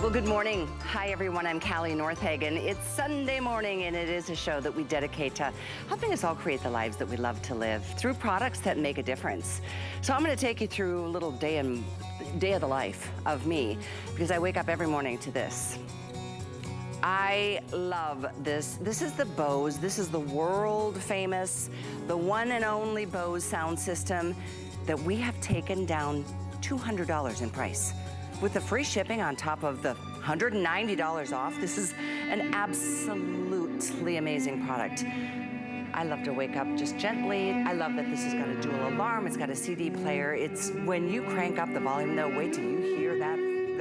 Well, good morning. Hi, everyone. I'm Callie Northagen. It's Sunday morning, and it is a show that we dedicate to helping us all create the lives that we love to live through products that make a difference. So I'm going to take you through a little day of the life of me, because I wake up every morning to this. I love this. This is the Bose. This is the world famous, the one and only Bose sound system that we have taken down $200 in price. With the free shipping on top of the $190 off, this is an absolutely amazing product. I love to wake up just gently. I love that this has got a dual alarm. It's got a CD player. It's when you crank up the volume though, wait till you hear that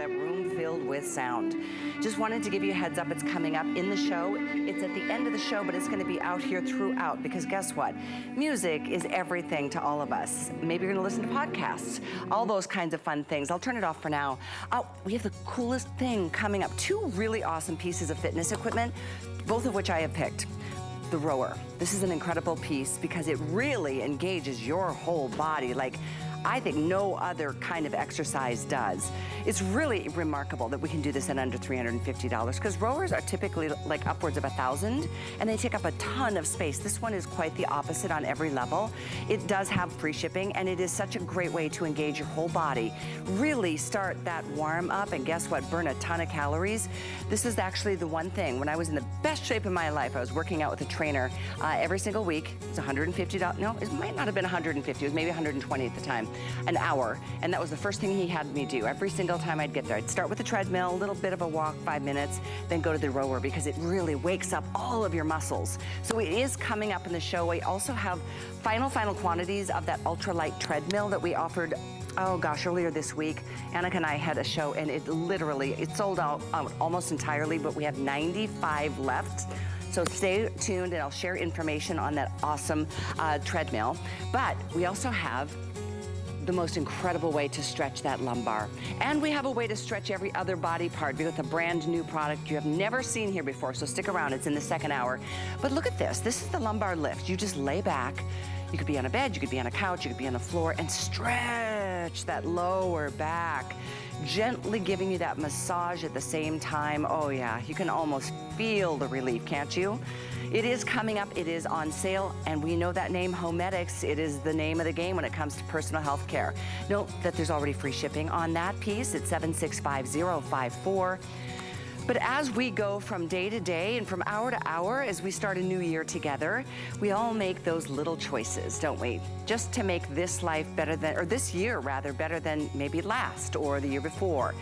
room filled with sound. Just wanted to give you a heads up. It's coming up in the show. It's at the end of the show, but it's going to be out here throughout, because guess what? Music is everything to all of us. Maybe you're going to listen to podcasts, all those kinds of fun things. I'll turn it off for now. We have the coolest thing coming up. Two really awesome pieces of fitness equipment, both of which I have picked. The rower. This is an incredible piece because it really engages your whole body like I think no other kind of exercise does. It's really remarkable that we can do this at under $350, because rowers are typically like upwards of $1,000 and they take up a ton of space. This one is quite the opposite on every level. It does have free shipping, and it is such a great way to engage your whole body. Really start that warm up, and guess what? Burn a ton of calories. This is actually the one thing. When I was in the best shape of my life, I was working out with a trainer every single week. It's $150. No, it might not have been 150. It was maybe 120 at the time. An hour, and that was the first thing he had me do. Every single time I'd get there, I'd start with the treadmill, a little bit of a walk, 5 minutes, then go to the rower, because it really wakes up all of your muscles. So it is coming up in the show. We also have final quantities of that ultralight treadmill that we offered, oh gosh, earlier this week. Annika and I had a show, and it sold out almost entirely, but we have 95 left. So stay tuned, and I'll share information on that awesome treadmill. But we also have the most incredible way to stretch that lumbar. And we have a way to stretch every other body part with a brand new product you have never seen here before, so stick around, it's in the second hour. But look at this is the lumbar lift. You just lay back, you could be on a bed, you could be on a couch, you could be on the floor, and stretch that lower back, gently giving you that massage at the same time. Oh yeah, you can almost feel the relief, can't you? It is coming up, it is on sale, and we know that name, Homedics. It is the name of the game when it comes to personal health care. Note that there's already free shipping on that piece. It's 765054. But as we go from day to day and from hour to hour, as we start a new year together, we all make those little choices, don't we? Just to make this life better than, or this year rather, better than maybe last or the year before.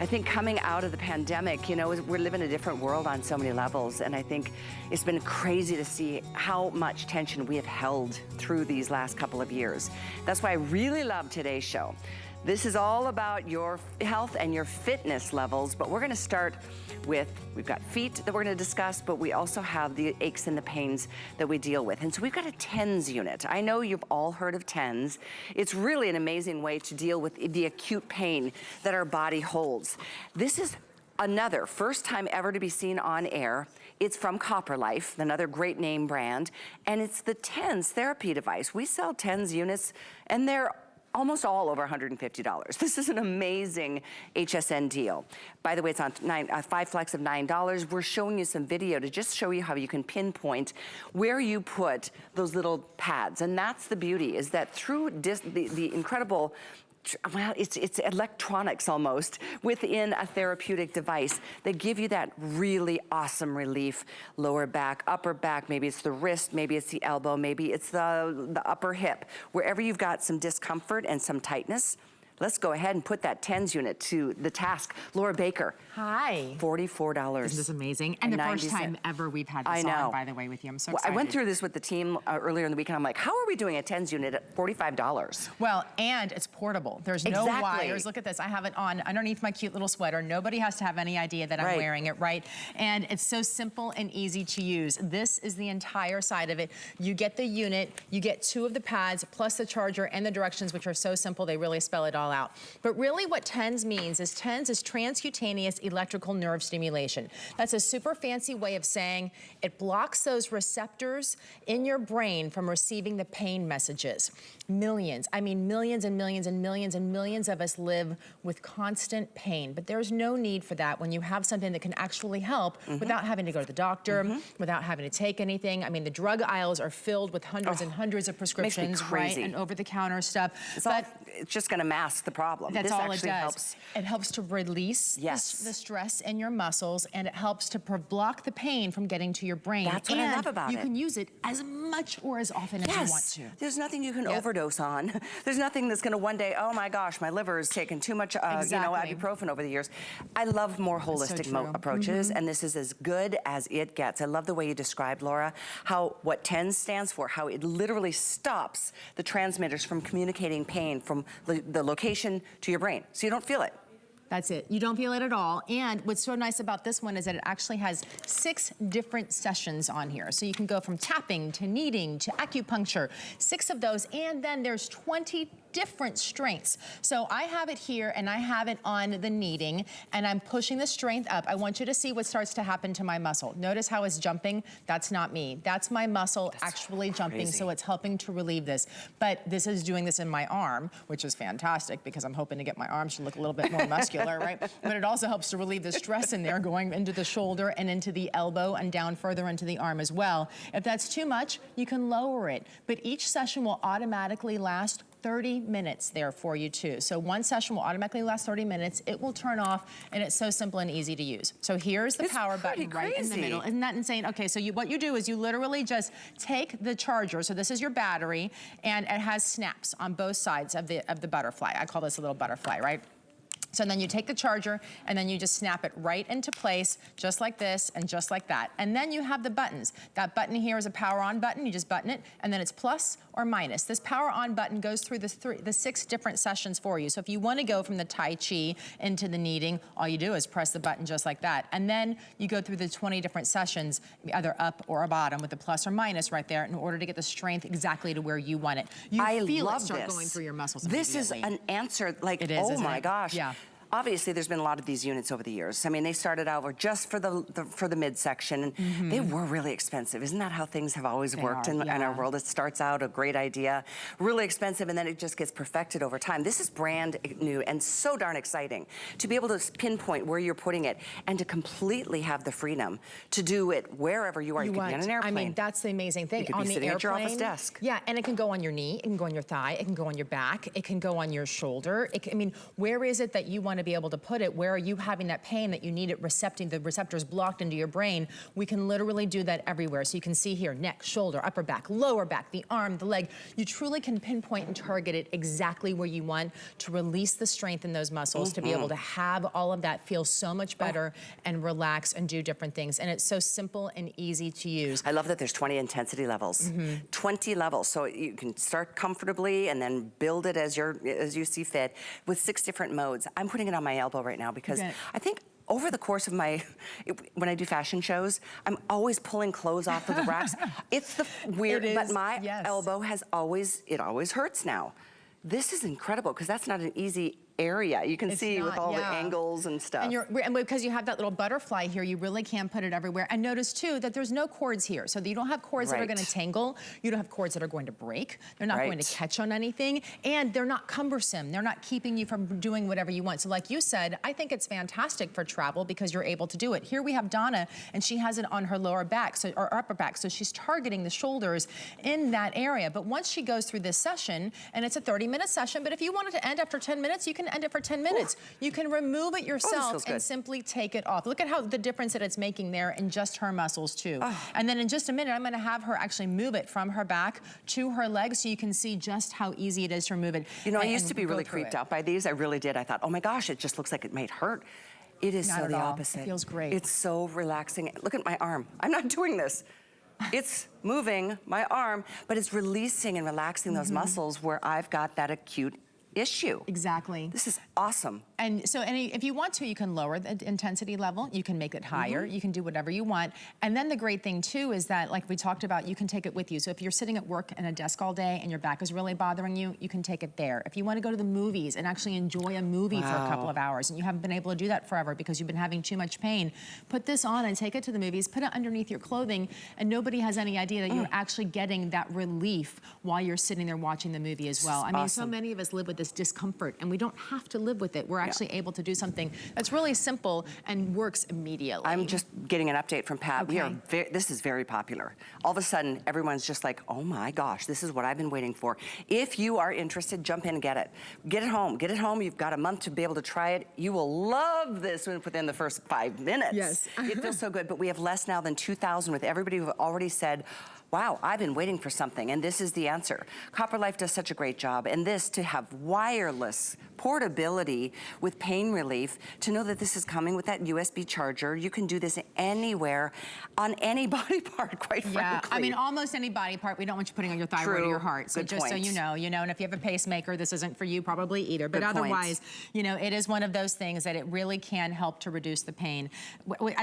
I think coming out of the pandemic, you know, we're living a different world on so many levels, and I think it's been crazy to see how much tension we have held through these last couple of years. That's why I really love today's show. This is all about your health and your fitness levels, but we're gonna start with, we've got feet that we're gonna discuss, but we also have the aches and the pains that we deal with. And so we've got a TENS unit. I know you've all heard of TENS. It's really an amazing way to deal with the acute pain that our body holds. This is another first time ever to be seen on air. It's from Copper Life, another great name brand, and it's the TENS therapy device. We sell TENS units, and they're almost all over $150. This is an amazing HSN deal. By the way, it's on 5 flex of $9. We're showing you some video to just show you how you can pinpoint where you put those little pads. And that's the beauty, is that through the incredible, well, it's electronics almost within a therapeutic device. They give you that really awesome relief. Lower back, upper back, maybe it's the wrist, maybe it's the elbow, maybe it's the upper hip. Wherever you've got some discomfort and some tightness, let's go ahead and put that TENS unit to the task. Laura Baker. Hi. $44. This is amazing. And the first time ever we've had this on, by the way, with you. I'm so excited. I went through this with the team earlier in the week, and I'm like, how are we doing a TENS unit at $45? Well, and it's portable. There's no wires. Look at this. I have it on underneath my cute little sweater. Nobody has to have any idea that I'm wearing it, right? And it's so simple and easy to use. This is the entire side of it. You get the unit, you get 2 of the pads, plus the charger and the directions, which are so simple. They really spell it all spell out. But really what TENS means is TENS is transcutaneous electrical nerve stimulation. That's a super fancy way of saying it blocks those receptors in your brain from receiving the pain messages. Millions, I mean millions and millions and millions and millions of us live with constant pain, but there's no need for that when you have something that can actually help without having to go to the doctor, without having to take anything. I mean, the drug aisles are filled with hundreds and hundreds of prescriptions, right, and over-the-counter stuff. It's just gonna mask the problem. That's this all actually it does. Helps. It helps to release the stress in your muscles, and it helps to block the pain from getting to your brain. That's what I love about it. You can use it as much or as often as you want to. There's nothing you can overdose on. There's nothing that's gonna one day, oh my gosh, my liver has taken too much ibuprofen over the years. I love more holistic approaches, and this is as good as it gets. I love the way you described, Laura, how what TENS stands for, how it literally stops the transmitters from communicating pain from the location to your brain, so you don't feel it. That's it. You don't feel it at all. And what's so nice about this one is that it actually has 6 different sessions on here. So you can go from tapping to kneading to acupuncture, 6 of those, and then there's 20 different strengths. So I have it here and I have it on the kneading and I'm pushing the strength up. I want you to see what starts to happen to my muscle. Notice how it's jumping. That's not me. That's my muscle actually jumping, so it's helping to relieve this. But this is doing this in my arm, which is fantastic because I'm hoping to get my arms to look a little bit more muscular, right? But it also helps to relieve the stress in there going into the shoulder and into the elbow and down further into the arm as well. If that's too much, you can lower it. But each session will automatically last 30 minutes there for you too. So one session will automatically last 30 minutes. It will turn off and it's so simple and easy to use. So here's the power button right in the middle. Isn't that insane? Okay, so what you do is you literally just take the charger. So this is your battery and it has snaps on both sides of the butterfly. I call this a little butterfly, right? So then you take the charger and then you just snap it right into place, just like this and just like that. And then you have the buttons. That button here is a power on button. You just button it and then it's plus or minus. This power on button goes through the 6 different sessions for you. So if you want to go from the Tai Chi into the kneading, all you do is press the button just like that. And then you go through the 20 different sessions, either up or a bottom with the plus or minus right there in order to get the strength exactly to where you want it. You feel it start going through your muscles immediately. This is an answer, like, it is, oh my gosh. Yeah. Obviously, there's been a lot of these units over the years. I mean, they started out just for the midsection, and they were really expensive. Isn't that how things have always worked in our world? It starts out a great idea, really expensive, and then it just gets perfected over time. This is brand new and so darn exciting to be able to pinpoint where you're putting it and to completely have the freedom to do it wherever you are. You can be on an airplane. I mean, that's the amazing thing. You could be sitting at your office desk. Yeah, and it can go on your knee, it can go on your thigh, it can go on your back, it can go on your shoulder. I mean, where is it that you want to be able to put it? Where are you having that pain that you need it the receptors blocked into your brain? We can literally do that everywhere. So you can see here, neck, shoulder, upper back, lower back, the arm, the leg. You truly can pinpoint and target it exactly where you want to release the strength in those muscles, to be able to have all of that feel so much better and relax and do different things. And it's so simple and easy to use. I love that there's 20 intensity levels. 20 levels, so you can start comfortably and then build it as you see fit with 6 different modes. I'm putting it on my elbow right now because I think over the course of when I do fashion shows, I'm always pulling clothes off of the racks. It's the weird, but my elbow it always hurts now. This is incredible because that's not an easy area. You can see with all the angles and stuff. And because you have that little butterfly here, you really can put it everywhere. And notice too that there's no cords here. So you don't have cords that are gonna tangle. You don't have cords that are going to break. They're not going to catch on anything. And they're not cumbersome. They're not keeping you from doing whatever you want. So like you said, I think it's fantastic for travel because you're able to do it. Here we have Donna and she has it on her lower back, or upper back. So she's targeting the shoulders in that area. But once she goes through this session, and it's a 30-minute session, but if you wanted to end after 10 minutes, you can end it for 10 minutes. You can remove it yourself and simply take it off. Look at how the difference that it's making there in just her muscles too. And then in just a minute, I'm gonna have her actually move it from her back to her legs so you can see just how easy it is to remove it. You know, I used to be really creeped out by these. I really did. I thought, oh my gosh, it just looks like it might hurt. It is so the opposite. It feels great. It's so relaxing. Look at my arm. I'm not doing this. It's moving my arm, but it's releasing and relaxing those muscles where I've got that acute issue. Exactly. This is awesome. And so if you want to, you can lower the intensity level. You can make it higher. You can do whatever you want. And then the great thing too is that, like we talked about, you can take it with you. So if you're sitting at work in a desk all day and your back is really bothering you, you can take it there. If you want to go to the movies and actually enjoy a movie for a couple of hours and you haven't been able to do that forever because you've been having too much pain, put this on and take it to the movies, put it underneath your clothing, and nobody has any idea that you're actually getting that relief while you're sitting there watching the movie as well. I mean, so many of us live with this discomfort and we don't have to live with it. We're actually able to do something that's really simple and works immediately. I'm just getting an update from Pat. This is very popular. All of a sudden, everyone's just like, oh my gosh, this is what I've been waiting for. If you are interested, jump in and get it. Get it home. Get it home. You've got a month to be able to try it. You will love this within the first 5 minutes. Yes. It feels so good, but we have less now than 2,000 with everybody who already said, wow, I've been waiting for something, and this is the answer. Copper Life does such a great job, and this, to have wireless portability with pain relief, to know that this is coming with that USB charger. You can do this anywhere, on any body part, quite frankly. I mean, almost any body part. We don't want you putting on your thyroid or your heart. So just so you know, and if you have a pacemaker, this isn't for you probably either. But otherwise, it is one of those things that it really can help to reduce the pain.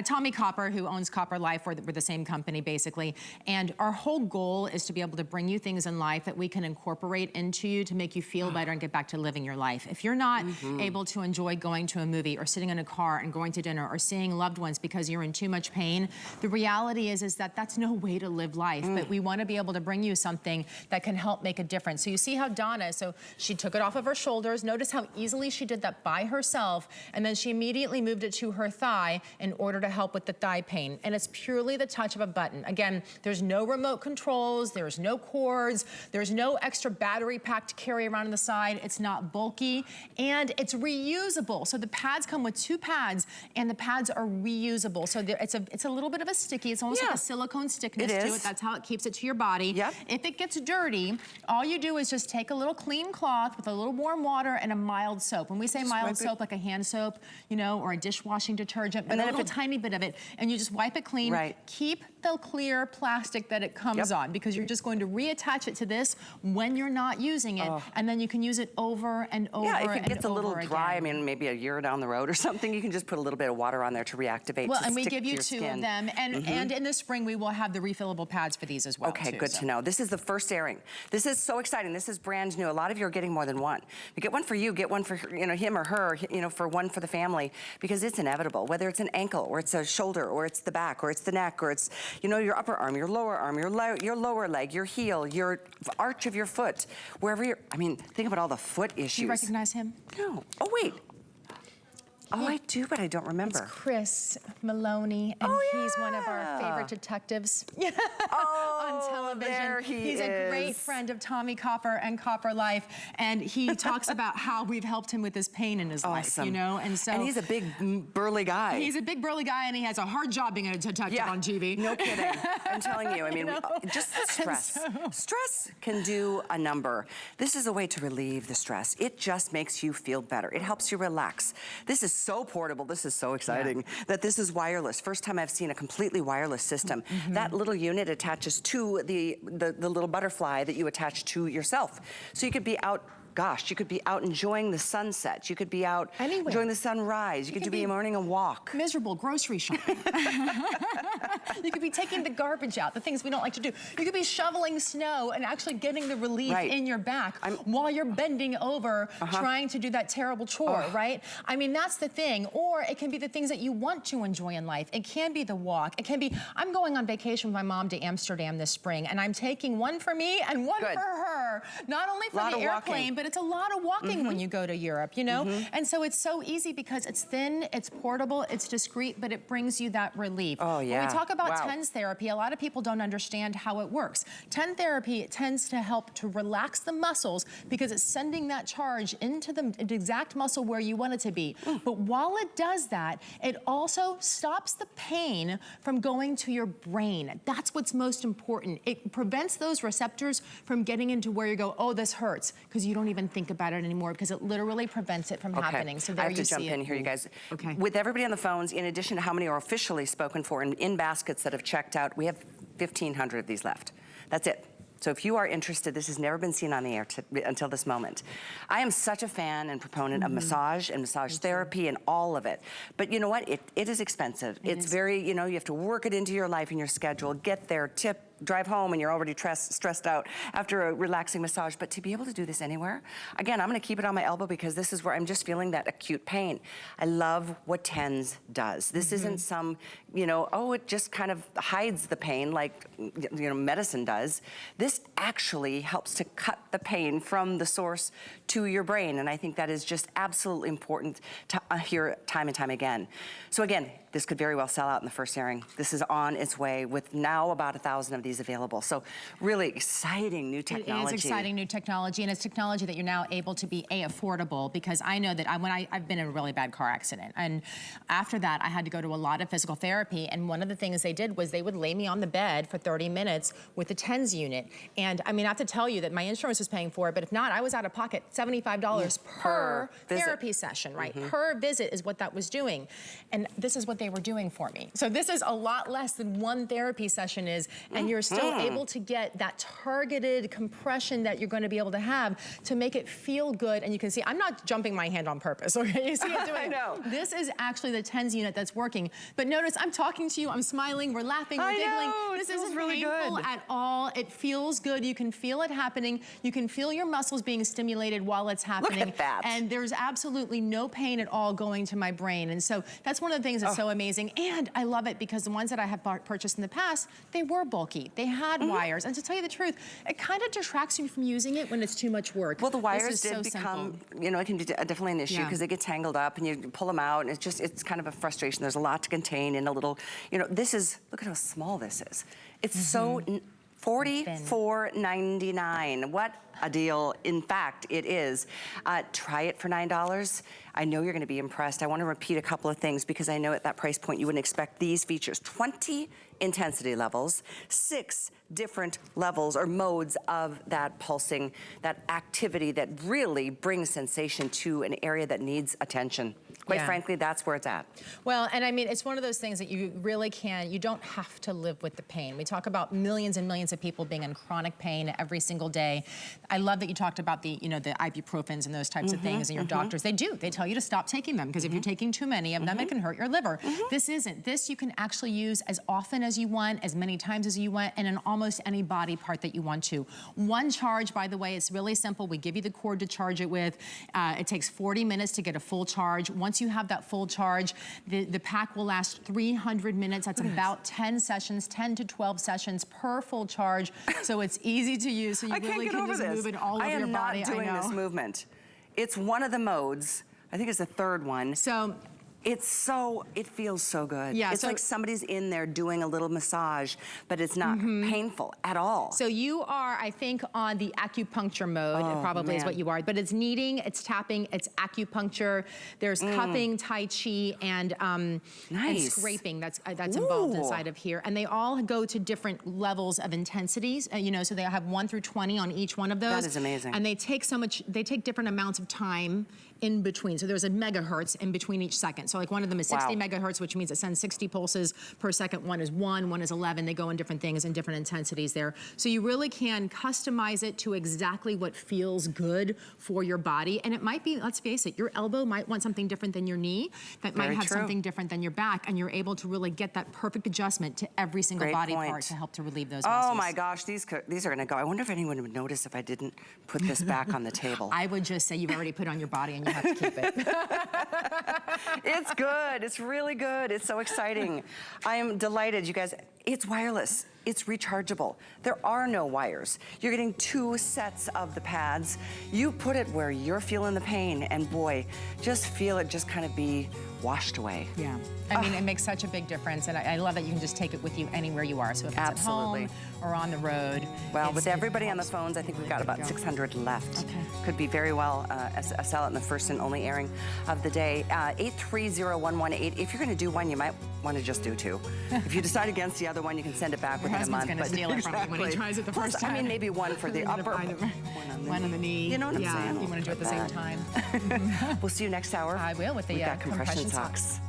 Tommy Copper, who owns Copper Life, we're the same company basically, and our whole goal is to be able to bring you things in life that we can incorporate into you to make you feel better and get back to living your life. If you're not able to enjoy going to a movie or sitting in a car and going to dinner or seeing loved ones because you're in too much pain, the reality is that that's no way to live life. But we want to be able to bring you something that can help make a difference. So you see how Donna, so she took it off of her shoulders. Notice how easily she did that by herself, and then she immediately moved it to her thigh in order to help with the thigh pain. And it's purely the touch of a button. Again, there's no remote controls, there's no cords, there's no extra battery pack to carry around on the side. It's not bulky, and it's reusable. So the pads come with 2 pads, and the pads are reusable. So it's a little bit of a sticky. It's almost like a silicone stickness to it. That's how it keeps it to your body. If it gets dirty, all you do is just take a little clean cloth with a little warm water and a mild soap. When we say mild soap, like a hand soap, or a dishwashing detergent, but a little tiny bit of it, and you just wipe it clean. Keep the clear plastic that it comes on, because you're just going to reattach it to this when you're not using it, and then you can use it over and over and over again. If it gets a little dry, I mean, maybe a year down the road or something, you can just put a little bit of water on there to reactivate. Well, and we give you 2 of them, and in the spring we will have the refillable pads for these as well. Okay, good to know. This is the first airing. This is so exciting. This is brand new. A lot of you are getting more than one. You get one for you, get one for him or her, for one for the family, because it's inevitable. Whether it's an ankle, or it's a shoulder, or it's the back, or it's the neck, or it's your upper arm, your lower arm, your lower leg, your heel, your arch of your foot, wherever you're. I mean, think about all the foot issues. Do you recognize him? No. Oh wait. Oh, I do, but I don't remember. It's Chris Maloney, and he's one of our favorite detectives on television. He's a great friend of Tommy Copper and Copper Life, and he talks about how we've helped him with his pain in his life, and so. And he's a big, burly guy. He's a big, burly guy, and he has a hard job being a detective on TV. No kidding. I'm telling you, I mean, just stress. Stress can do a number. This is a way to relieve the stress. It just makes you feel better. It helps you relax. This is so portable. This is so exciting that this is wireless. First time I've seen a completely wireless system. That little unit attaches to the little butterfly that you attach to yourself. So you could be out. Gosh, you could be out enjoying the sunset. You could be out enjoying the sunrise. You could be morning a walk. Miserable grocery shopping. You could be taking the garbage out, the things we don't like to do. You could be shoveling snow and actually getting the relief in your back while you're bending over trying to do that terrible chore, right? I mean, that's the thing. Or it can be the things that you want to enjoy in life. It can be the walk. It can be, I'm going on vacation with my mom to Amsterdam this spring, and I'm taking one for me and one for her. Not only for the airplane, but it's a lot of walking when you go to Europe, And so it's so easy because it's thin, it's portable, it's discreet, but it brings you that relief. Oh, yeah. When we talk about TENS therapy, a lot of people don't understand how it works. TENS therapy tends to help to relax the muscles because it's sending that charge into the exact muscle where you want it to be. But while it does that, it also stops the pain from going to your brain. That's what's most important. It prevents those receptors from getting into where you go, oh, this hurts, because you don't even think about it anymore, because it literally prevents it from happening. So there I have to jump in here, you guys. With everybody on the phones, in addition to how many are officially spoken for and in baskets that have checked out, we have 1,500 of these left. That's it. So if you are interested, this has never been seen on the air until this moment. I am such a fan and proponent of massage and massage therapy and all of it. But you know what? It is expensive. It's very, you know, you have to work it into your life and your schedule, get there, drive home and you're already stressed out after a relaxing massage. But to be able to do this anywhere, again, I'm gonna keep it on my elbow because this is where I'm just feeling that acute pain. I love what TENS does. This isn't some, you know, oh, it just kind of hides the pain like, you know, medicine does. This actually helps to cut the pain from the source to your brain. And I think that is just absolutely important to hear time and time again. So again, this could very well sell out in the first airing. This is on its way with now about 1,000 of these available. So really exciting new technology. It is exciting new technology, and it's technology that you're now able to be affordable, because I know that I've been in a really bad car accident, and after that I had to go to a lot of physical therapy, and one of the things they did was they would lay me on the bed for 30 minutes with the TENS unit. And I mean, I have to tell you that my insurance was paying for it, but if not, I was out of pocket $75 per therapy session, right? Per visit is what that was doing. And this is what they were doing for me. So this is a lot less than one therapy session is, and you're still able to get that targeted compression that you're going to be able to have to make it feel good. And you can see, I'm not jumping my hand on purpose, okay? You see it doing I know. This is actually the TENS unit that's working. But notice, I'm talking to you, I'm smiling, we're laughing, we're giggling. This isn't really painful at all. It feels good. You can feel it happening. You can feel your muscles being stimulated while it's happening. Look at that. And there's absolutely no pain at all going to my brain. And so that's one of the things that's so amazing. And I love it because the ones that I have purchased in the past, they were bulky. They had wires. And to tell you the truth, it kind of detracts you from using it when it's too much work. Well, the wires did become, you know, it can be definitely an issue because they get tangled up and you pull them out and it's kind of a frustration. There's a lot to contain in a little, you know, this is, look at how small this is. It's so $44.99. What a deal. In fact, it is. Try it for $9. I know you're going to be impressed. I want to repeat a couple of things because I know at that price point you wouldn't expect these features. 20 intensity levels, 6 different levels or modes of that pulsing, that activity that really brings sensation to an area that needs attention. Quite frankly, that's where it's at. Well, and I mean, it's one of those things that you really can, you don't have to live with the pain. We talk about millions and millions of people being in chronic pain every single day. I love that you talked about the, you know, the ibuprofens and those types of things, and your doctors, they tell you to stop taking them because if you're taking too many of them, it can hurt your liver. This isn't. This you can actually use as often as you want, as many times as you want, and in almost any body part that you want to. One charge, by the way, it's really simple. We give you the cord to charge it with. It takes 40 minutes to get a full charge. Once you have that full charge, the pack will last 300 minutes. That's about 10 sessions, 10 to 12 sessions per full charge. So it's easy to use. So you really can just move it all over your body. I am not doing this movement. It's one of the modes. I think it's the third one. So it feels so good. Yeah, it's like somebody's in there doing a little massage, but it's not painful at all. So you are, I think, on the acupuncture mode, probably is what you are, but it's kneading, it's tapping, it's acupuncture, there's cupping, tai chi, and scraping that's involved inside of here. And they all go to different levels of intensities, you know, so they have 1 through 20 on each one of those. That is amazing. And they take different amounts of time in between. So there's a megahertz in between each second. So like one of them is 60 megahertz, which means it sends 60 pulses per second. One is 1, one is 11. They go in different things and different intensities there. So you really can customize it to exactly what feels good for your body. And it might be, let's face it, your elbow might want something different than your knee. That might have something different than your back. And you're able to really get that perfect adjustment to every single body part to help to relieve those muscles. Oh my gosh, these are gonna go. I wonder if anyone would notice if I didn't put this back on the table. I would just say you've already put it on your body and you have to keep it. It's good. It's really good. It's so exciting. I am delighted, you guys. It's wireless. It's rechargeable. There are no wires. You're getting 2 sets of the pads. You put it where you're feeling the pain, and boy, just feel it just kind of be washed away. Yeah. I mean, it makes such a big difference, and I love that you can just take it with you anywhere you are. So if it's at home or on the road. Well, with everybody on the phones, I think we've got about 600 left. Okay. Could be very well a sellout in the first and only airing of the day. 830-118. If you're going to do one, you might want to just do 2. If you decide against the other one, you can say back within a month. Going to steal it from me when he tries it the first time. I mean, maybe one for the upper, one on the knee. You know what I'm saying? You want to do it at the same time. We'll see you next hour. I will with the compression socks.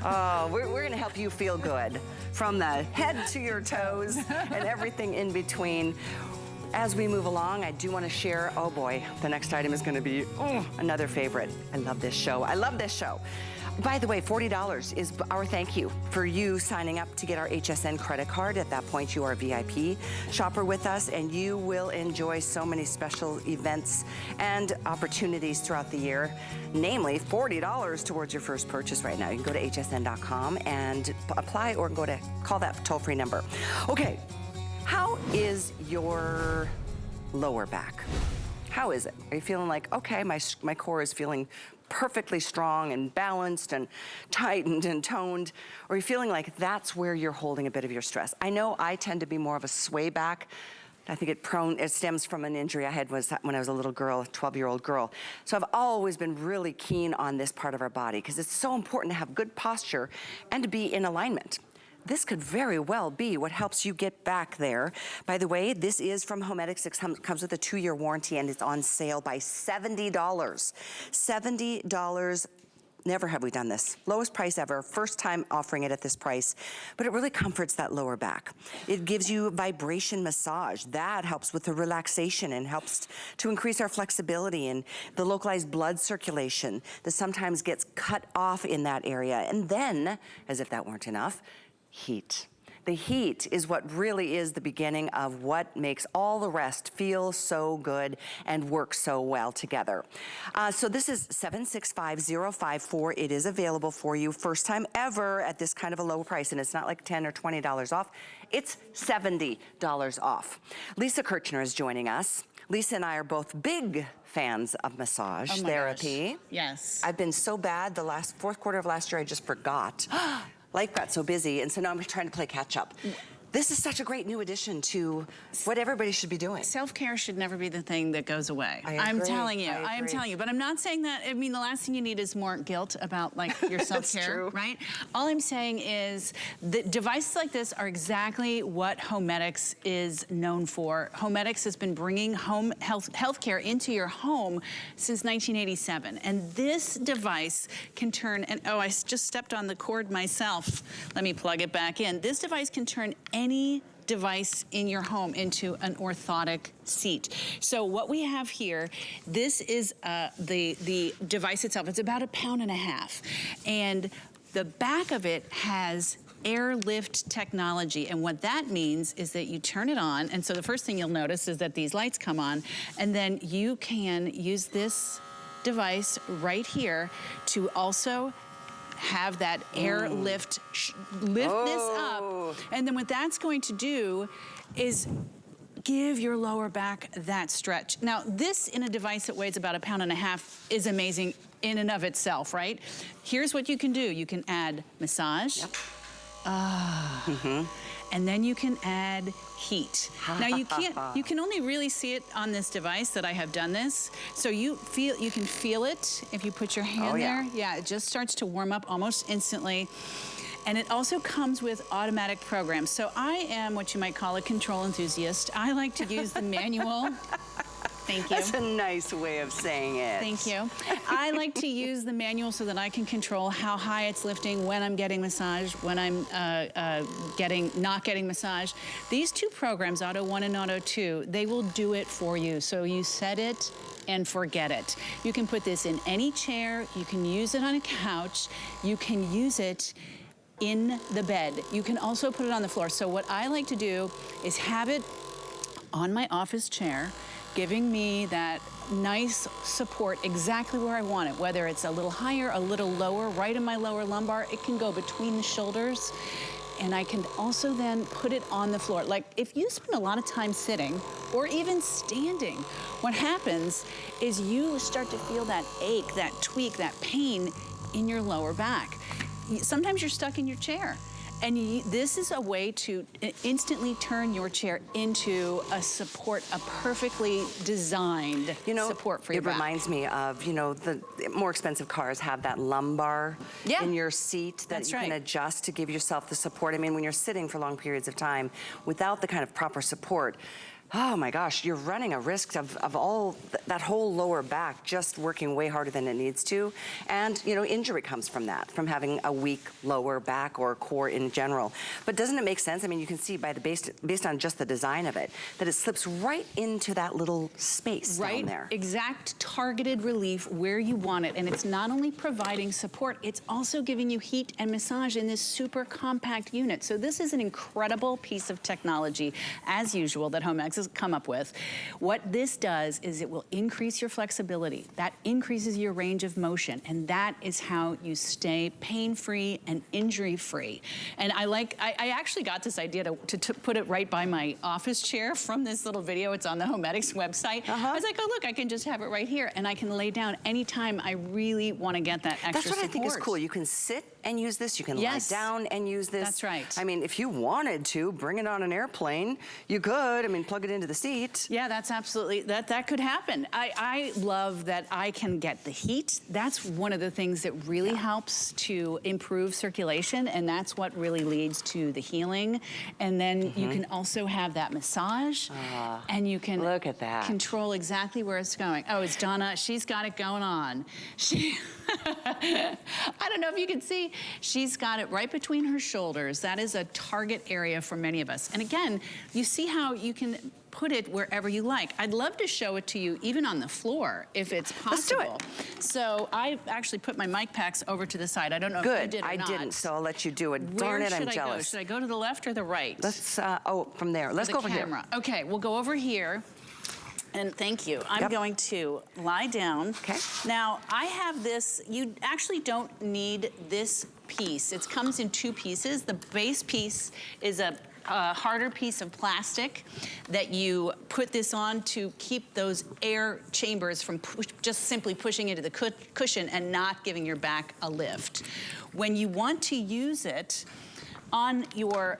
Oh, we're going to help you feel good from the head to your toes and everything in between. As we move along, I do want to share, oh boy, the next item is going to be another favorite. I love this show. I love this show. By the way, $40 is our thank you for you signing up to get our HSN credit card. At that point, you are a VIP shopper with us, and you will enjoy so many special events and opportunities throughout the year, namely $40 towards your first purchase right now. You can go to hsn.com and apply, or go to call that toll-free number. Okay, how is your lower back? How is it? Are you feeling like, okay, my core is feeling perfectly strong and balanced and tightened and toned? Or are you feeling like that's where you're holding a bit of your stress? I know I tend to be more of a sway back. I think it stems from an injury I had when I was a little girl, a 12-year-old girl. So I've always been really keen on this part of our body because it's so important to have good posture and to be in alignment. This could very well be what helps you get back there. By the way, this is from Homedics. It comes with a 2-year warranty, and it's on sale by $70. $70. Never have we done this. Lowest price ever, first time offering it at this price, but it really comforts that lower back. It gives you vibration massage. That helps with the relaxation and helps to increase our flexibility and the localized blood circulation that sometimes gets cut off in that area. And then, as if that weren't enough, heat. The heat is what really is the beginning of what makes all the rest feel so good and work so well together. So this is 765054. It is available for you. First time ever at this kind of a low price, and it's not like $10 or $20 off. It's $70 off. Lisa Kirchner is joining us. Lisa and I are both big fans of massage therapy. Gosh. Yes. I've been so bad the fourth quarter of last year, I just forgot. Life got so busy, and so now I'm trying to play catch up. This is such a great new addition to what everybody should be doing. Self-care should never be the thing that goes away. I'm telling you, I am telling you. But I'm not saying that, I mean, the last thing you need is more guilt about like your self-care, right? All I'm saying is that devices like this are exactly what Homedics is known for. Homedics has been bringing home healthcare into your home since 1987. And this device can turn, and oh, I just stepped on the cord myself. Let me plug it back in. This device can turn any device in your home into an orthotic seat. So what we have here, this is the device itself. It's about 1.5 pounds. And the back of it has airlift technology. And what that means is that you turn it on. And so the first thing you'll notice is that these lights come on. And then you can use this device right here to also have that air lift this up. And then what that's going to do is give your lower back that stretch. Now, this in a device that weighs about 1.5 pounds is amazing in and of itself, right? Here's what you can do. You can add massage. Yep. And then you can add heat. Now you can only really see it on this device that I have done this. So you can feel it if you put your hand there. Yeah, it just starts to warm up almost instantly. And it also comes with automatic programs. So I am what you might call a control enthusiast. I like to use the manual. Thank you. That's a nice way of saying it. Thank you. I like to use the manual so that I can control how high it's lifting, when I'm getting massage, when I'm not getting massage. These two programs, Auto 1 and Auto 2, they will do it for you. So you set it and forget it. You can put this in any chair. You can use it on a couch. You can use it in the bed. You can also put it on the floor. So what I like to do is have it on my office chair, giving me that nice support exactly where I want it, whether it's a little higher, a little lower, right in my lower lumbar. It can go between the shoulders. And I can also then put it on the floor. Like if you spend a lot of time sitting or even standing, what happens is you start to feel that ache, that tweak, that pain in your lower back. Sometimes you're stuck in your chair. And this is a way to instantly turn your chair into a support, a perfectly designed support for your back. It reminds me of, the more expensive cars have that lumbar in your seat that you can adjust to give yourself the support. I mean, when you're sitting for long periods of time without the kind of proper support, oh my gosh, you're running a risk of all that whole lower back just working way harder than it needs to. And, you know, injury comes from that, from having a weak lower back or core in general. But doesn't it make sense? I mean, you can see by the based on just the design of it, that it slips right into that little space down there. Exact targeted relief where you want it. And it's not only providing support, it's also giving you heat and massage in this super compact unit. So this is an incredible piece of technology, as usual, that HomeX has come up with. What this does is it will increase your flexibility. That increases your range of motion, and that is how you stay pain-free and injury-free. And I actually got this idea to put it right by my office chair from this little video. It's on the HomeX website. I was like, oh look, I can just have it right here, and I can lay down anytime I really want to get that extra support. That's what I think is cool. You can sit and use this. You can lie down and use this. That's right. I mean, if you wanted to bring it on an airplane, you could. I mean, plug it into the seat. Yeah, that's absolutely, that could happen. I love that I can get the heat. That's one of the things that really helps to improve circulation, and that's what really leads to the healing. And then you can also have that massage, and you can look at that. Control exactly where it's going. Oh, it's Donna. She's got it going on. I don't know if you can see, she's got it right between her shoulders. That is a target area for many of us. And again, you see how you can put it wherever you like. I'd love to show it to you even on the floor if it's possible. Let's do it. So I actually put my mic packs over to the side. I don't know if you did or not. I didn't, so I'll let you do it. Where Darn it, I'm should I jealous. go? Should I go to the left or the right? Let's, oh, from there. Let's go over here. Okay, we'll go over here. And thank you. I'm going to lie down. Okay. Now, I have this, you actually don't need this piece. It comes in two pieces. The base piece is a harder piece of plastic that you put this on to keep those air chambers from just simply pushing into the cushion and not giving your back a lift. When you want to use it on your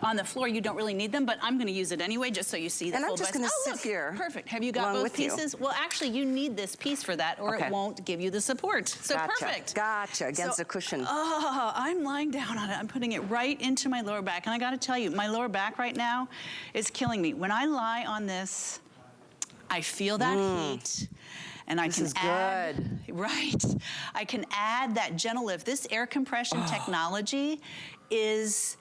on the floor, you don't really need them, but I'm going to use it anyway, just so you see the full device. And I'm just going to sit here. Perfect. Have you got both pieces? Well, actually, you need this piece for that, or it won't give you the support. So perfect. Gotcha. Against the cushion. Oh, I'm lying down on it. I'm putting it right into my lower back, and I got to tell you, my lower back right now is killing me. When I lie on this, I feel that heat. And I can add, I can add that gentle lift. This air compression technology is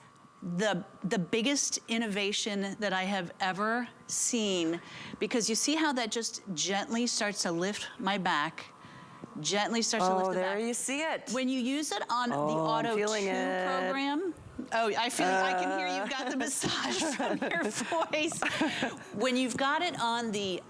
the biggest innovation that I have ever seen, because you see how that just gently starts to lift my back, gently starts to lift the back. Oh, there you see it. When you use it on the Auto 2 program, I can hear you've got the massage from your voice. When you've got it on the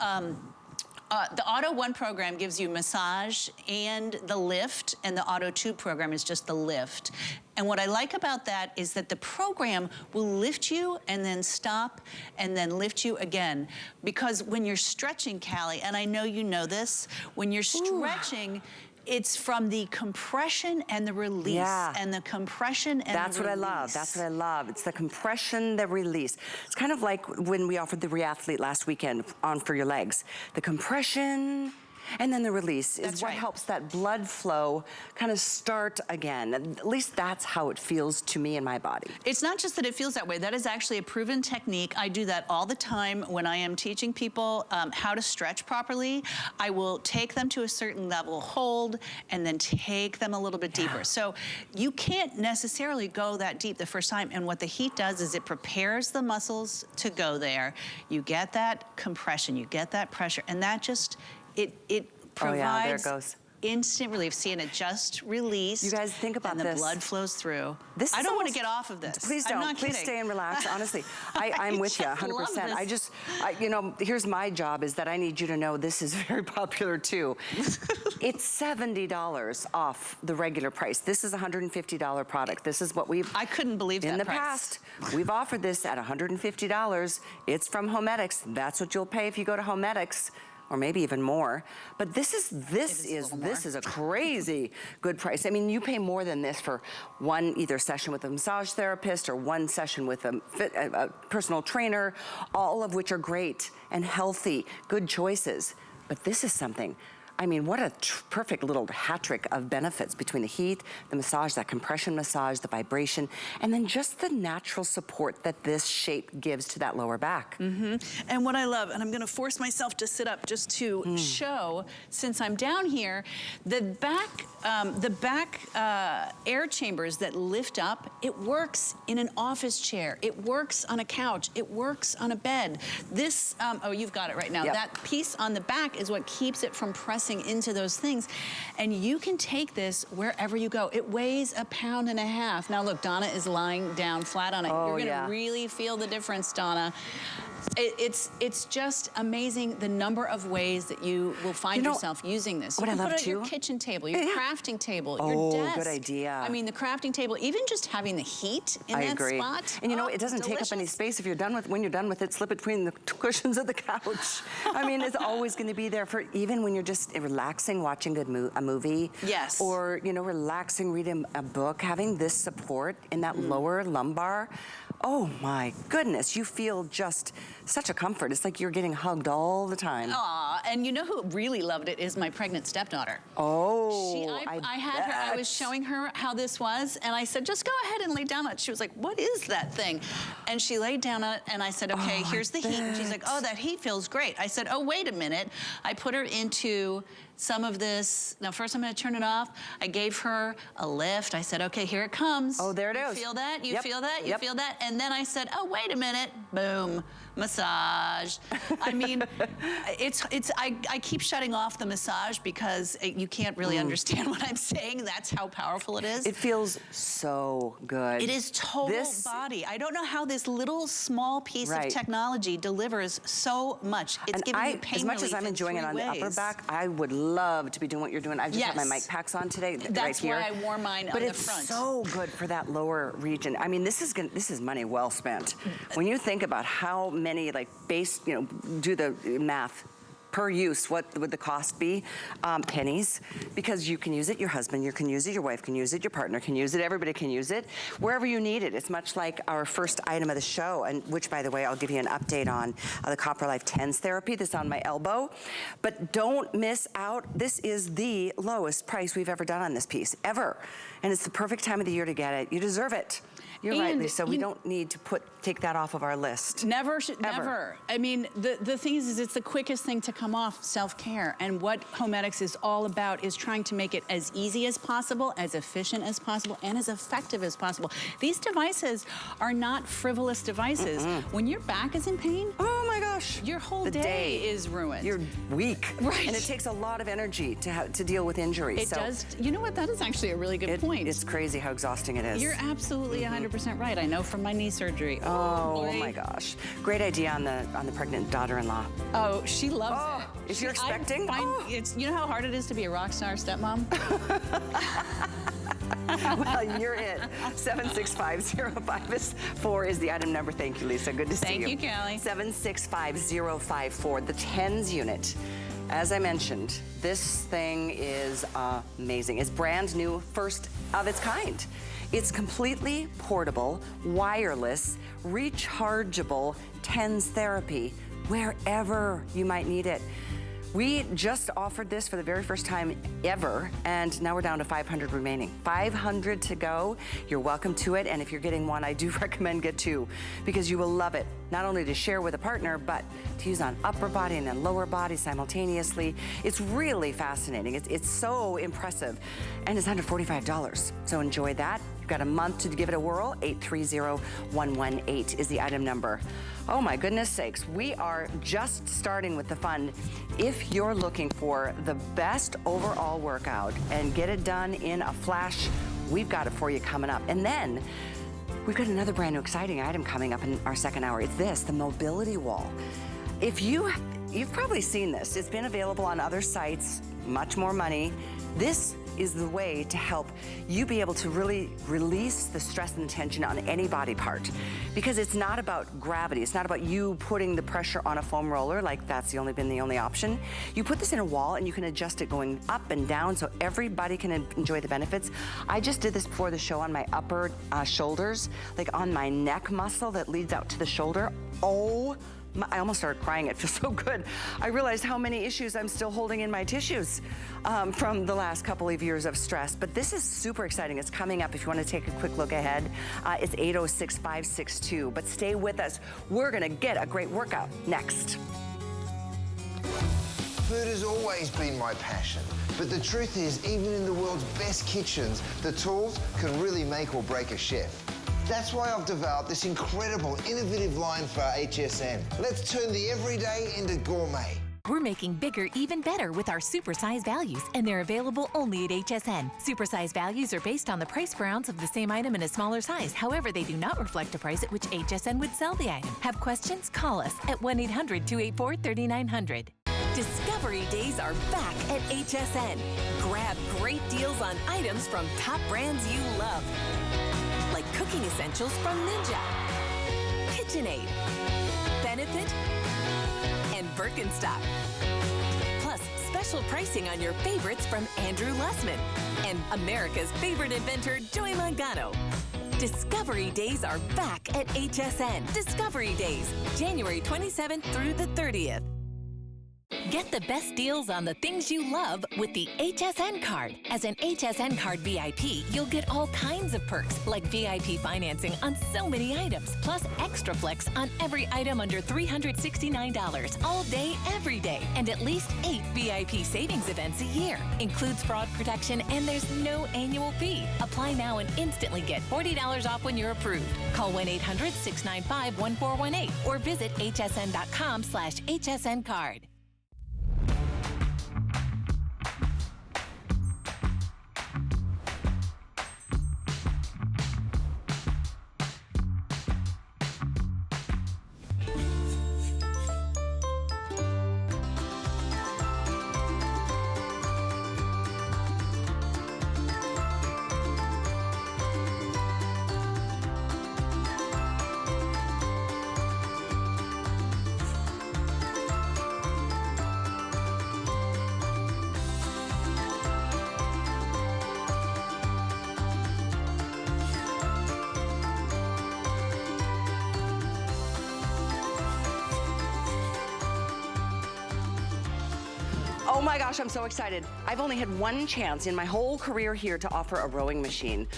Auto 1 program gives you massage and the lift, and the Auto 2 program is just the lift. And what I like about that is that the program will lift you and then stop and then lift you again. Because when you're stretching, Callie, and I know you know this, when you're stretching, it's from the compression and the release. And the compression and the release. That's what I love. That's what I love. It's the compression, the release. It's kind of like when we offered the Reathlete last weekend on For Your Legs. The compression and then the release is what helps that blood flow kind of start again. At least that's how it feels to me in my body. It's not just that it feels that way. That is actually a proven technique. I do that all the time when I am teaching people how to stretch properly. I will take them to a certain level, hold, and then take them a little bit deeper. So you can't necessarily go that deep the first time. And what the heat does is it prepares the muscles to go there. You get that compression, you get that pressure, and that just, it provides instant relief. See, and it just released. You guys think about this. And the blood flows through. I don't want to get off of this. Please don't. I'm not Please kidding. Stay and relax. Honestly, I'm with you 100%. You know, here's my job is that I need you to know this is very popular too. It's $70 off the regular price. This is a $150 product. This is what we've. I couldn't believe that in the price. past. We've offered this at $150. It's from HomeX. That's what you'll pay if you go to HomeX. Or maybe even more. But this is a crazy good price. I mean, you pay more than this for one either session with a massage therapist or one session with a personal trainer, all of which are great and healthy, good choices. But this is something. I mean, what a perfect little hat trick of benefits between the heat, the massage, that compression massage, the vibration, and then just the natural support that this shape gives to that lower back. And what I love, and I'm gonna force myself to sit up just to show, since I'm down here, the back air chambers that lift up, it works in an office chair, it works on a couch, it works on a bed. This, oh, you've got it right now. Yep. That piece on the back is what keeps it from pressing into those things. And you can take this wherever you go. It weighs 1.5 pounds. Now look, Donna is lying down flat on it. Oh, You're gonna really feel the difference, Donna. It's just amazing the number of ways that you will find yourself using this. You what I can love put it on your too? kitchen table, your crafting table, Oh, your desk. good idea. I mean, the crafting table, even just having the heat in I that agree. spot. And you know, it doesn't take up any space. If you're done with, when you're done with it, slip it between the cushions of the couch. I mean, it's always going to be there for even when you're just relaxing, watching a movie. Yes. Or, you know, relaxing, reading a book, having this support in that lower lumbar. Oh my goodness, you feel just such a comfort. It's like you're getting hugged all the time. Aw, and you know who really loved it is my pregnant stepdaughter. Oh, I had her, I was showing her how this was, and I said, just go ahead and lay down on it. She was like, what is that thing? And she laid down on it, and I said, okay, here's the heat. And she's like, oh, that heat feels great. I said, oh, wait a minute. I put her into some of this. Now, first I'm gonna turn it off. I gave her a lift. I said, okay, here it comes. Oh, there it is. You feel that? You Yep. feel that? You Yep. feel that? And then I said, oh, wait a minute. Boom. Massage. I mean, I keep shutting off the massage because you can't really understand what I'm saying. That's how powerful it is. It feels so good. It is total body. I don't know how this little small piece of technology delivers so much. It's giving you pain as much as I'm enjoying it on the upper back, I would love to be doing what you're doing. I just have my mic packs on today, right here. That's why I wore mine on the front. But it's so good for that lower region. I mean, this is money well spent. When you think about how many like base, you know, do the math per use, what would the cost be? Pennies, because you can use it, your husband, you can use it, your wife can use it, your partner can use it, everybody can use it, wherever you need it. It's much like our first item of the show, and which, by the way, I'll give you an update on the Copper Life TENS therapy that's on my elbow. But don't miss out. This is the lowest price we've ever done on this piece, ever. And it's the perfect time of the year to get it. You deserve it. You're right, Lisa. We don't need to take that off of our list. Never. I mean, the thing is it's the quickest thing to come off self-care. And what Homedics is all about is trying to make it as easy as possible, as efficient as possible, and as effective as possible. These devices are not frivolous devices. When your back is in pain, oh my gosh, your whole day is ruined. You're weak. Right. And it takes a lot of energy to deal with injuries. It does. You know what? That is actually a really good point. It's crazy how exhausting it is. You're absolutely 100% right. I know from my knee surgery. Oh my gosh. Great idea on the pregnant daughter-in-law. Oh, she loves it. Is she expecting? You know how hard it is to be a rock star stepmom? Well, you're it. 765054 is the item number. Thank you, Lisa. Good to see you. Thank you, Callie. 765054, the TENS unit. As I mentioned, this thing is amazing. It's brand new, first of its kind. It's completely portable, wireless, rechargeable TENS therapy wherever you might need it. We just offered this for the very first time ever, and now we're down to 500 remaining. 500 to go. You're welcome to it, and if you're getting one, I do recommend get two, because you will love it. Not only to share with a partner, but to use on upper body and then lower body simultaneously. It's really fascinating. It's so impressive, and it's under $45. So enjoy that. You've got a month to give it a whirl. 830118 is the item number. Oh my goodness sakes, we are just starting with the fun. If you're looking for the best overall workout and get it done in a flash, we've got it for you coming up. And then we've got another brand new exciting item coming up in our second hour. It's this, the mobility wall. If you've probably seen this. It's been available on other sites, much more money. This is the way to help you be able to really release the stress and tension on any body part. Because it's not about gravity. It's not about you putting the pressure on a foam roller, like that's been the only option. You put this in a wall and you can adjust it going up and down so everybody can enjoy the benefits. I just did this before the show on my upper shoulders, like on my neck muscle that leads out to the shoulder. Oh I almost started crying. It feels so good. I realized how many issues I'm still holding in my tissues from the last couple of years of stress. But this is super exciting. It's coming up if you want to take a quick look ahead. It's 806-562. But stay with us. We're going to get a great workout next. Food has always been my passion. But the truth is, even in the world's best kitchens, the tools can really make or break a chef. That's why I've developed this incredible, innovative line for HSN. Let's turn the everyday into gourmet. We're making bigger even better with our supersize values, and they're available only at HSN. Supersize values are based on the price per ounce of the same item in a smaller size. However, they do not reflect a price at which HSN would sell the item. Have questions? Call us at 1-800-284-3900. Discovery Days are back at HSN. Grab great deals on items from top brands you love, like cooking essentials from Ninja, KitchenAid, Benefit, and Birkenstock. Plus, special pricing on your favorites from Andrew Lessman and America's favorite inventor, Joy Mangano. Discovery Days are back at HSN. Discovery Days, January 27th through the 30th. Get the best deals on the things you love with the HSN card. As an HSN card VIP, you'll get all kinds of perks, like VIP financing on so many items, plus extra flex on every item under $369, all day, every day, and at least 8 VIP savings events a year. Includes fraud protection, and there's no annual fee. Apply now and instantly get $40 off when you're approved. Call 1-800-695-1418 or visit hsn.com/HSN card. Oh my gosh, I'm so excited. I've only had one chance in my whole career here to offer a rowing machine.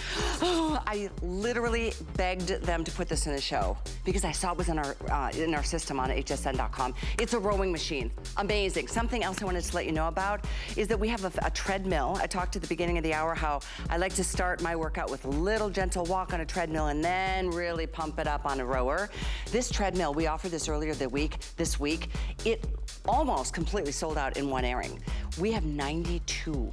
Oh, I literally begged them to put this in a show because I saw it was in our system on hsn.com. It's a rowing machine. Amazing. Something else I wanted to let you know about is that we have a treadmill. I talked at the beginning of the hour how I like to start my workout with a little gentle walk on a treadmill and then really pump it up on a rower. This treadmill, we offered this earlier this week. It almost completely sold out in one airing. We have 92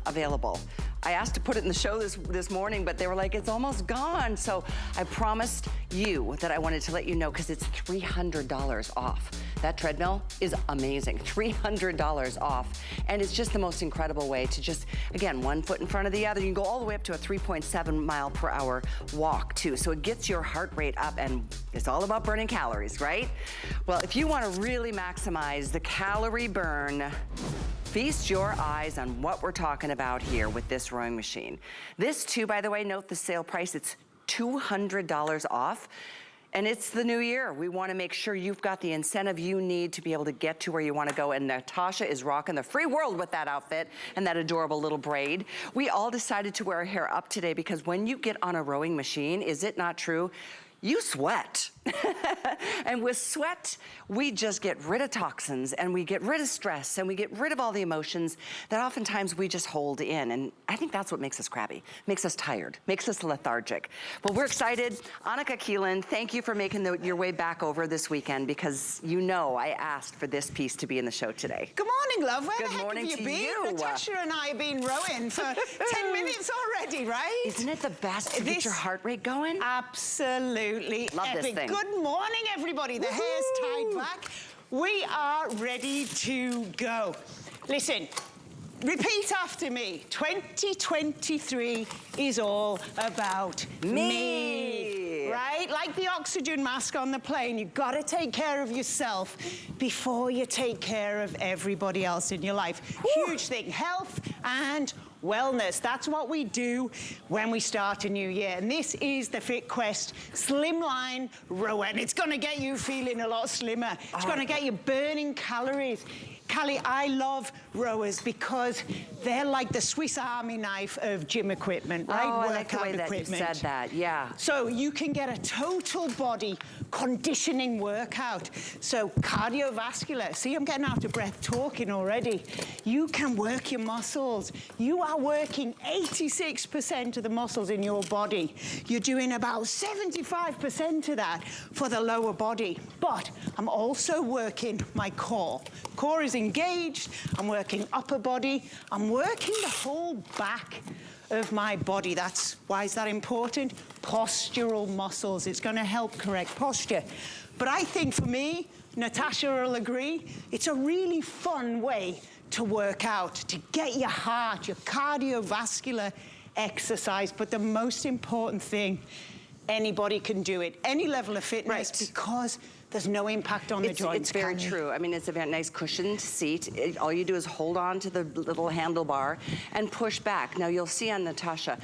available. I asked to put it in the show this morning, but they were like, it's almost gone. So I promised you that I wanted to let you know because it's $300 off. That treadmill is amazing, $300 off. And it's just the most incredible way to just, again, one foot in front of the other. You can go all the way up to a 3.7 mile per hour walk too. So it gets your heart rate up and it's all about burning calories, right? Well, if you want to really maximize the calorie burn, feast your eyes on what we're talking about here with this rowing machine. This too, by the way, note the sale price, it's $200 off. And it's the new year. We want to make sure you've got the incentive you need to be able to get to where you want to go. And Natasha is rocking the free world with that outfit and that adorable little braid. We all decided to wear our hair up today because when you get on a rowing machine, is it not true? You sweat. And with sweat, we just get rid of toxins and we get rid of stress and we get rid of all the emotions that oftentimes we just hold in. And I think that's what makes us crabby, makes us tired, makes us lethargic. But we're excited. Annika Keelan, thank you for making your way back over this weekend because you know I asked for this piece to be in the show today. Good morning, love. Where Good the heck morning have you to been? you. Natasha and I have been rowing for 10 minutes already, right? Isn't it the best to get your heart rate going? Absolutely Love epic. this thing. Good morning, everybody. The hair's tied back. We are ready to go. Listen, repeat after me. 2023 is all about me. Right? Like the oxygen mask on the plane, you've got to take care of yourself before you take care of everybody else in your life. Huge thing. Health and wellness. That's what we do when we start a new year. And this is the FitQuest Slimline Rower. And it's gonna get you feeling a lot slimmer. It's gonna get you burning calories. Callie, I love rowers because they're like the Swiss Army knife of gym equipment, right? Oh, I like the way that you said that, yeah. So you can get a total body conditioning workout. So cardiovascular, see, I'm getting out of breath talking already. You can work your muscles. You are working 86% of the muscles in your body. You're doing about 75% of that for the lower body. But I'm also working my core. Core is engaged, I'm working upper body, I'm working the whole back of my body. Why is that important? Postural muscles. It's going to help correct posture. But I think for me, Natasha will agree, it's a really fun way to work out, to get your heart, your cardiovascular exercise. But the most important thing, anybody can do it, any level of fitness, because there's no impact on the joints. It's very true. I mean, it's a very nice cushioned seat. All you do is hold on to the little handlebar and push back. Now, you'll see on Natasha,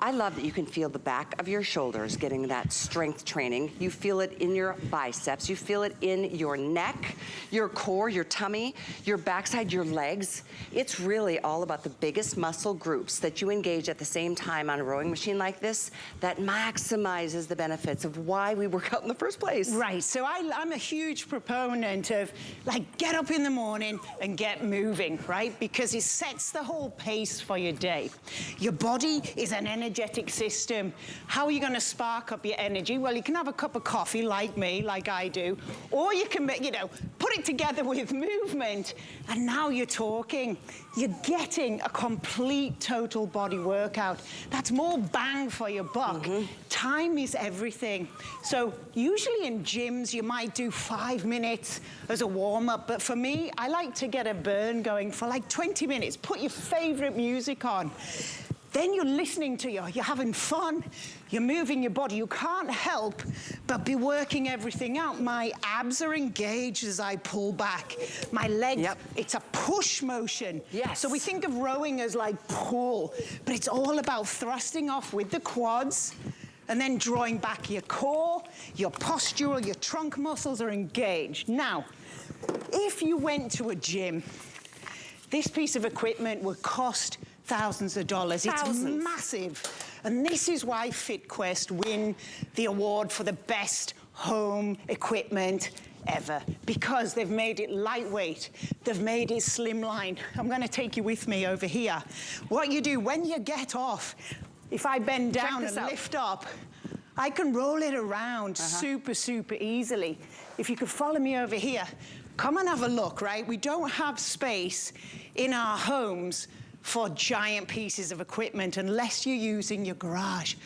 I love that you can feel the back of your shoulders getting that strength training. You feel it in your biceps. You feel it in your neck, your core, your tummy, your backside, your legs. It's really all about the biggest muscle groups that you engage at the same time on a rowing machine like this that maximizes the benefits of why we work out in the first place. Right, so I'm a huge proponent of, like, get up in the morning and get moving, right? Because it sets the whole pace for your day. Your body is an energetic system. How are you going to spark up your energy? Well, you can have a cup of coffee like me, like I do, or you can, you know, put it together with movement, and now you're talking. You're getting a complete total body workout. That's more bang for your buck. Time is everything. So usually in gyms, you might do 5 minutes as a warm-up, but for me, I like to get a burn going for like 20 minutes. Put your favorite music on. Then you're listening to you're having fun, you're moving your body. You can't help but be working everything out. My abs are engaged as I pull back. My legs, it's a push motion. Yes. So we think of rowing as like pull, but it's all about thrusting off with the quads and then drawing back your core, your postural, your trunk muscles are engaged. Now, if you went to a gym, this piece of equipment would cost thousands of dollars. It's massive. And this is why FitQuest win the award for the best home equipment ever, because they've made it lightweight, they've made it slimline. I'm going to take you with me over here. What you do when you get off, if I bend down and lift up, I can roll it around super, super easily. If you could follow me over here, come and have a look, right? We don't have space in our homes for giant pieces of equipment unless you're using your garage.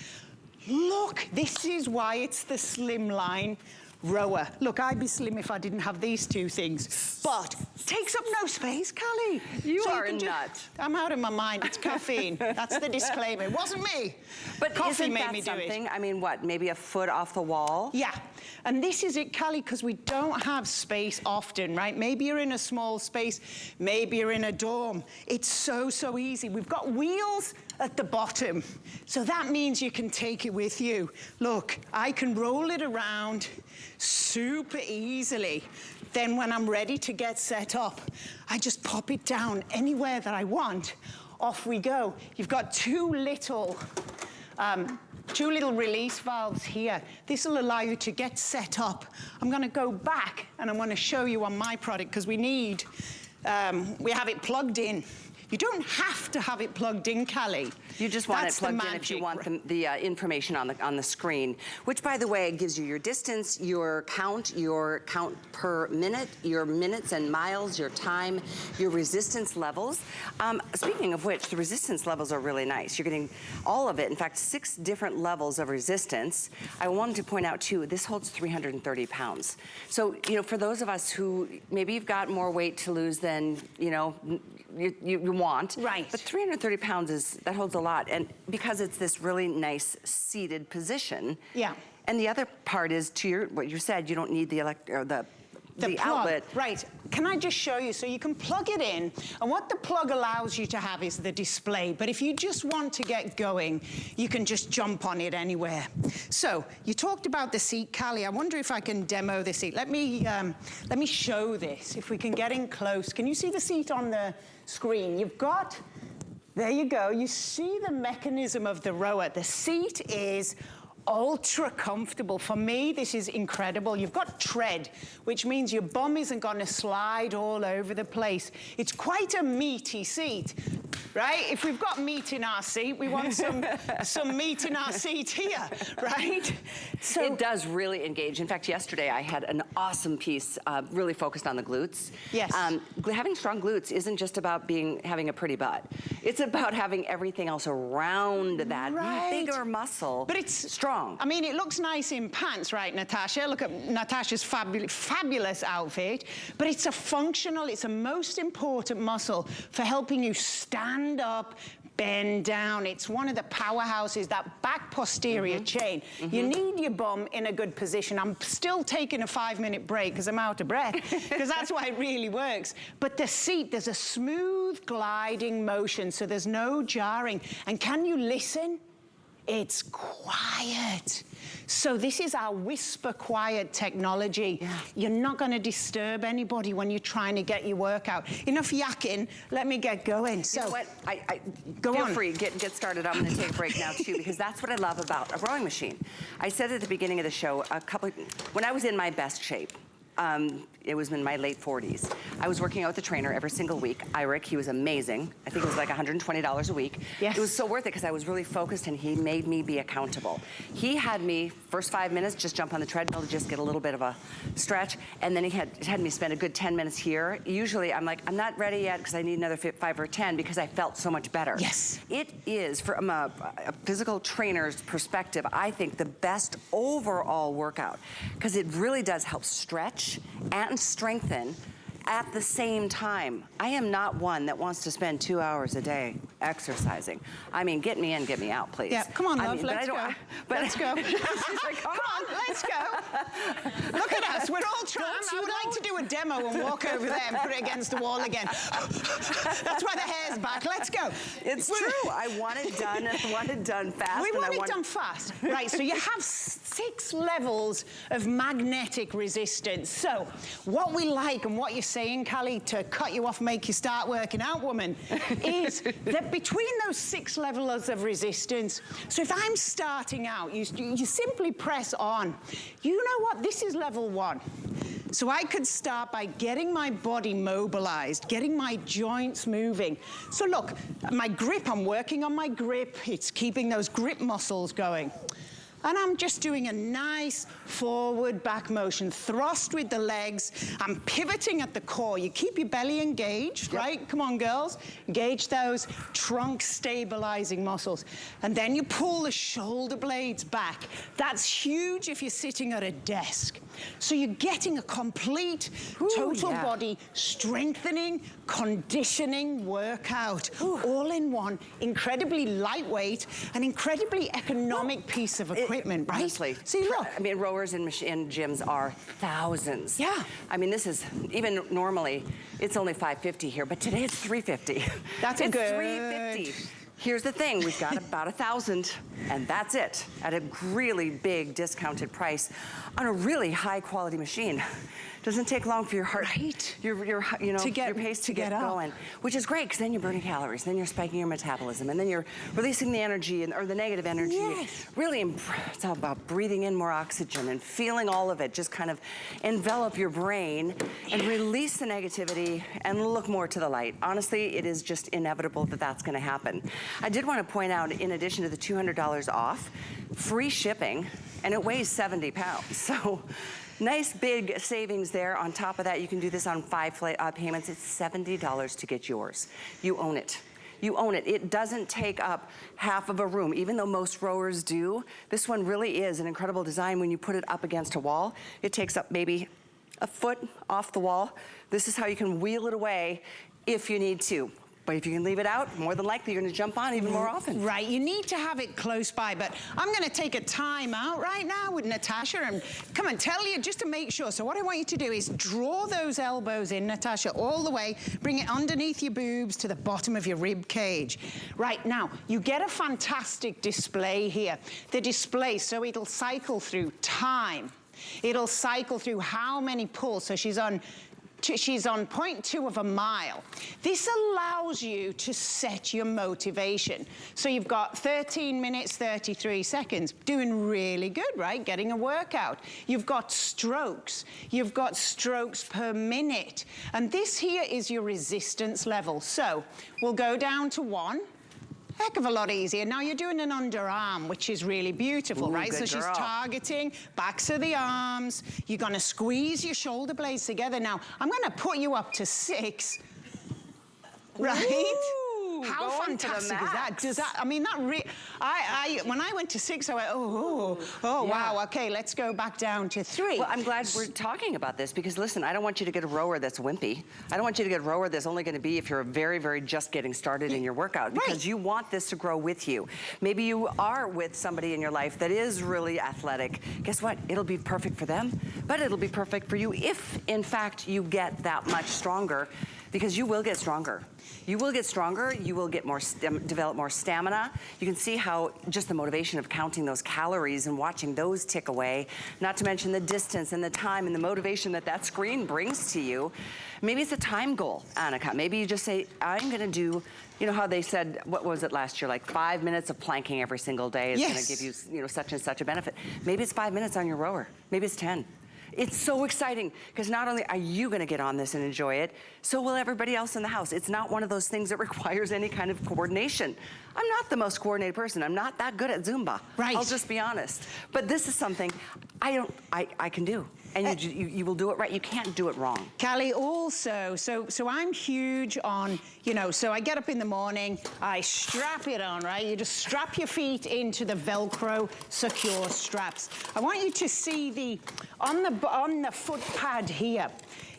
Look, this is why it's the Slimline Rower. Look, I'd be slim if I didn't have these two things, but it takes up no space, Callie. You are a nut. I'm out of my mind. It's caffeine. That's the disclaimer. It wasn't me. But coffee made me do something? it. I mean, what, maybe a foot off the wall? Yeah, and this is it, Callie, because we don't have space often, right? Maybe you're in a small space, maybe you're in a dorm. It's so, so easy. We've got wheels at the bottom, so that means you can take it with you. Look, I can roll it around super easily. Then when I'm ready to get set up, I just pop it down anywhere that I want. Off we go. You've got two little release valves here. This will allow you to get set up. I'm going to go back and I'm going to show you on my product because we have it plugged in. You don't have to have it plugged in, Callie. You just want it plugged in if you want the information on the screen, which, by the way, gives you your distance, your count per minute, your minutes and miles, your time, your resistance levels. Speaking of which, the resistance levels are really nice. You're getting all of it. In fact, 6 different levels of resistance. I wanted to point out, too, this holds 330 pounds. So, you know, for those of us who maybe you've got more weight to lose than, you know, you want. Right. But 330 pounds that holds a lot. And because it's this really nice seated position. Yeah. And the other part is, to what you said, you don't need the the outlet. Right, can I just show you? So you can plug it in, and what the plug allows you to have is the display, but if you just want to get going, you can just jump on it anywhere. So, you talked about the seat, Callie. I wonder if I can demo the seat. Let me show this, if we can get in close. Can you see the seat on the screen? You've got, there you go, you see the mechanism of the rower. The seat is ultra comfortable. For me, this is incredible. You've got tread, which means your bum isn't gonna slide all over the place. It's quite a meaty seat, right? If we've got meat in our seat, we want some meat in our seat here, right? So it does really engage. In fact, yesterday I had an awesome piece really focused on the glutes. Yes. Having strong glutes isn't just about having a pretty butt. It's about having everything else around that bigger muscle. But it's strong. I mean, it looks nice in pants, right, Natasha? Look at Natasha's fabulous outfit. But it's it's a most important muscle for helping you stand up, bend down. It's one of the powerhouses, that back posterior chain. You need your bum in a good position. I'm still taking a 5-minute break because I'm out of breath, because that's why it really works. But the seat, there's a smooth gliding motion, so there's no jarring. And can you listen? It's quiet. So this is our whisper quiet technology. Yeah. You're not going to disturb anybody when you're trying to get your workout. Enough yakking, let me get going. So, you know what? Go feel on. free, get started. I'm going to take a break now too, because that's what I love about a rowing machine. I said at the beginning of the show, when I was in my best shape, it was in my late 40s. I was working out with a trainer every single week. Iric, he was amazing. I think it was like $120 a week. Yes. It was so worth it because I was really focused and he made me be accountable. He had me, first 5 minutes, just jump on the treadmill to just get a little bit of a stretch. And then he had me spend a good 10 minutes here. Usually I'm like, I'm not ready yet because I need another 5 or 10 because I felt so much better. Yes. It is, from a physical trainer's perspective, I think the best overall workout because it really does help stretch and strengthen at the same time. I am not one that wants to spend 2 hours a day exercising. I mean, get me in, get me out, please. Yeah, come on, love, let's go. Let's go. Come on, let's go. Look at us, we're all trying. I would like to do a demo and walk over there and put it against the wall again. That's why the hair's back, let's go. It's true, I want it done, and I want it done fast. We want it done fast. Right, so you have 6 levels of magnetic resistance. So, what we like and what you're saying, Callie, to cut you off, make you start working out, woman, is that between those 6 levels of resistance, so if I'm starting out, you simply press on. You know what? This is level 1. So I could start by getting my body mobilized, getting my joints moving. So look, my grip, I'm working on my grip. It's keeping those grip muscles going. And I'm just doing a nice forward back motion, thrust with the legs. I'm pivoting at the core. You keep your belly engaged, right? Come on, girls. Engage those trunk stabilizing muscles. And then you pull the shoulder blades back. That's huge if you're sitting at a desk. So you're getting a complete total body strengthening, conditioning workout, all in one, incredibly lightweight and incredibly economic piece of equipment, right? Honestly. See, look. I mean, rowers in gyms are thousands. Yeah. I mean, this is, even normally, it's only $550 here, but today it's $350. That's it's good. $350. Here's the thing, we've got about 1,000, and that's it, at a really big discounted price on a really high quality machine. Doesn't take long for your heart, your pace to get going, which is great because then you're burning calories, then you're spiking your metabolism, and then you're releasing the energy or the negative energy. Yes. Really, it's all about breathing in more oxygen and feeling all of it just kind of envelop your brain and release the negativity and look more to the light. Honestly, it is just inevitable that that's going to happen. I did want to point out, in addition to the $200 off, free shipping, and it weighs 70 pounds. So. Nice big savings there. On top of that, you can do this on 5 payments. It's $70 to get yours. You own it. You own it. It doesn't take up half of a room, even though most rowers do. This one really is an incredible design. When you put it up against a wall, it takes up maybe a foot off the wall. This is how you can wheel it away if you need to. But if you can leave it out, more than likely you're gonna jump on even more often. Right, you need to have it close by, but I'm gonna take a time out right now with Natasha and come and tell you just to make sure. So what I want you to do is draw those elbows in, Natasha, all the way, bring it underneath your boobs to the bottom of your rib cage. Right, now, you get a fantastic display here. The display, so it'll cycle through time. It'll cycle through how many pulls. So she's on 0.2 of a mile. This allows you to set your motivation. So you've got 13 minutes, 33 seconds, doing really good, right? Getting a workout. You've got strokes. You've got strokes per minute. And this here is your resistance level. So we'll go down to 1. Heck of a lot easier. Now you're doing an underarm, which is really beautiful, right? So she's targeting backs of the arms. You're gonna squeeze your shoulder blades together. Now, I'm gonna put you up to 6, right? Ooh, how fantastic is that? Does that, I mean, that when I went to 6, I went, wow, okay, let's go back down to 3. Well, I'm glad we're talking about this because listen, I don't want you to get a rower that's wimpy. I don't want you to get a rower that's only gonna be if you're very, very just getting started in your workout because you want this to grow with you. Maybe you are with somebody in your life that is really athletic. Guess what? It'll be perfect for them, but it'll be perfect for you if, in fact, you get that much stronger because you will get stronger. You will get stronger, you will get more, develop more stamina. You can see how just the motivation of counting those calories and watching those tick away, not to mention the distance and the time and the motivation that that screen brings to you. Maybe it's a time goal, Annika. Maybe you just say, I'm gonna do, you know how they said, what was it last year, like 5 minutes of planking every single day is gonna give you, such and such a benefit. Maybe it's 5 minutes on your rower, maybe it's 10. It's so exciting because not only are you gonna get on this and enjoy it, so will everybody else in the house. It's not one of those things that requires any kind of coordination. I'm not the most coordinated person. I'm not that good at Zumba. Right. I'll just be honest. But this is something I can do. And you will do it right. You can't do it wrong. Callie, also, so I'm huge on, so I get up in the morning, I strap it on, right? You just strap your feet into the Velcro secure straps. I want you to see on the foot pad here,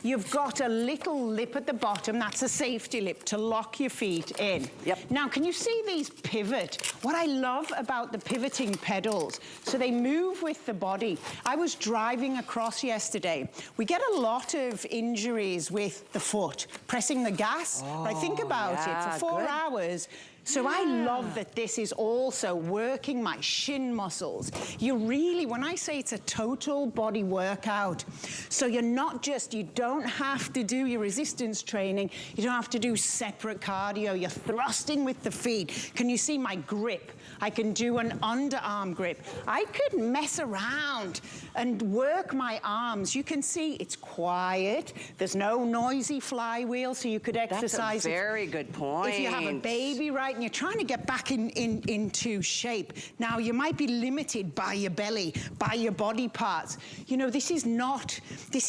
you've got a little lip at the bottom. That's a safety lip to lock your feet in. Yep. Now, can you see these pivot? What I love about the pivoting pedals, so they move with the body. I was driving across yesterday. We get a lot of injuries with the foot, pressing the gas. But think about it, for 4 hours, so I love that this is also working my shin muscles. You really, when I say it's a total body workout, so you're not just, you don't have to do your resistance training, you don't have to do separate cardio, you're thrusting with the feet. Can you see my grip? I can do an underarm grip. I could mess around and work my arms. You can see it's quiet. There's no noisy flywheel, so you could exercise. That's a very good point. If you have a baby, right, and you're trying to get back into shape. Now, you might be limited by your belly, by your body parts. This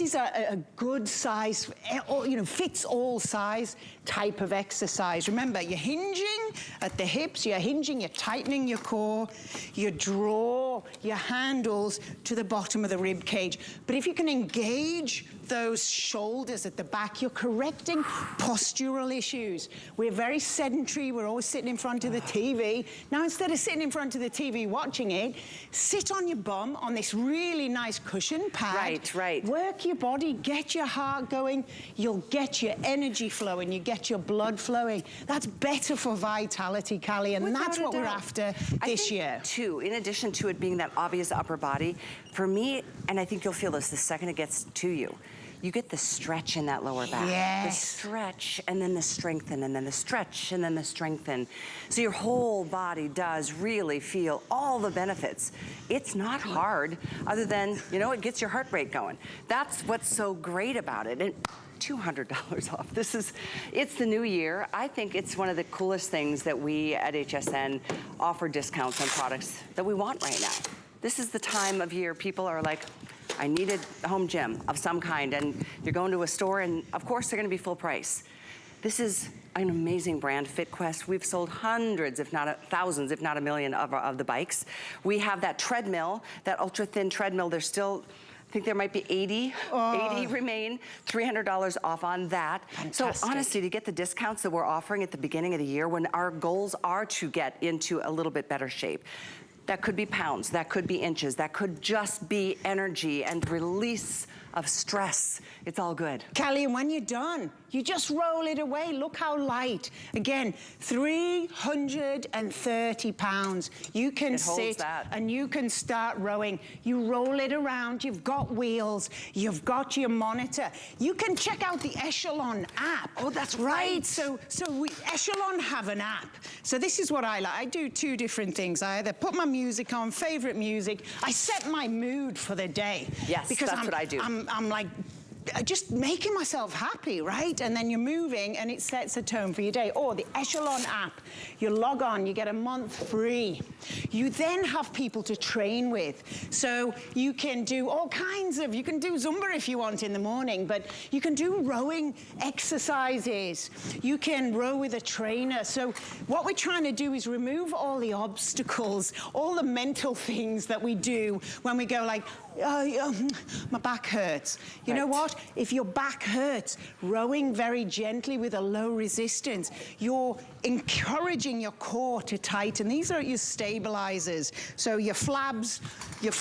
is a good size, fits all size type of exercise. Remember, you're hinging at the hips, you're hinging, you're tightening your core, you draw your handles to the bottom of the rib cage. But if you can engage those shoulders at the back, you're correcting postural issues. We're very sedentary, we're always sitting in front of the TV. Now, instead of sitting in front of the TV watching it, sit on your bum on this really nice cushion pad. Right. Work your body, get your heart going, you'll get your energy flowing, you get your blood flowing. That's better for vitality, Callie, and that's what we're after this year. Too, in addition to it being that obvious upper body, for me, and I think you'll feel this the second it gets to you, you get the stretch in that lower back. Yes. The stretch, and then the strengthen, and then the stretch, and then the strengthen. So your whole body does really feel all the benefits. It's not hard, other than, it gets your heart rate going. That's what's so great about it. And $200 off. It's the new year. I think it's one of the coolest things that we at HSN offer discounts on products that we want right now. This is the time of year people are like, I need a home gym of some kind, and you're going to a store, and of course they're gonna be full price. This is an amazing brand, FitQuest. We've sold hundreds, if not thousands, if not a million of the bikes. We have that treadmill, that ultra thin treadmill. There's still I think there might be 80 remain, $300 off on that. Fantastic. So honestly, to get the discounts that we're offering at the beginning of the year, when our goals are to get into a little bit better shape, that could be pounds, that could be inches, that could just be energy and release of stress. It's all good. Callie, and when you're done, you just roll it away. Look how light. Again, 330 pounds. You can sit and you can start rowing. You roll it around, you've got wheels, you've got your monitor. You can check out the Echelon app. Oh, that's right. So Echelon have an app. So this is what I like. I do two different things. I either put my music on, favorite music. I set my mood for the day. Yes, because that's what I do. I'm like, just making myself happy, right? And then you're moving and it sets a tone for your day. Or the Echelon app, you log on, you get a month free. You then have people to train with. So you can do all kinds of, you can do Zumba if you want in the morning, but you can do rowing exercises. You can row with a trainer. So what we're trying to do is remove all the obstacles, all the mental things that we do when we go like, my back hurts. You know what? If your back hurts, rowing very gently with a low resistance, you're encouraging your core to tighten. These are your stabilizers. So your flabs, your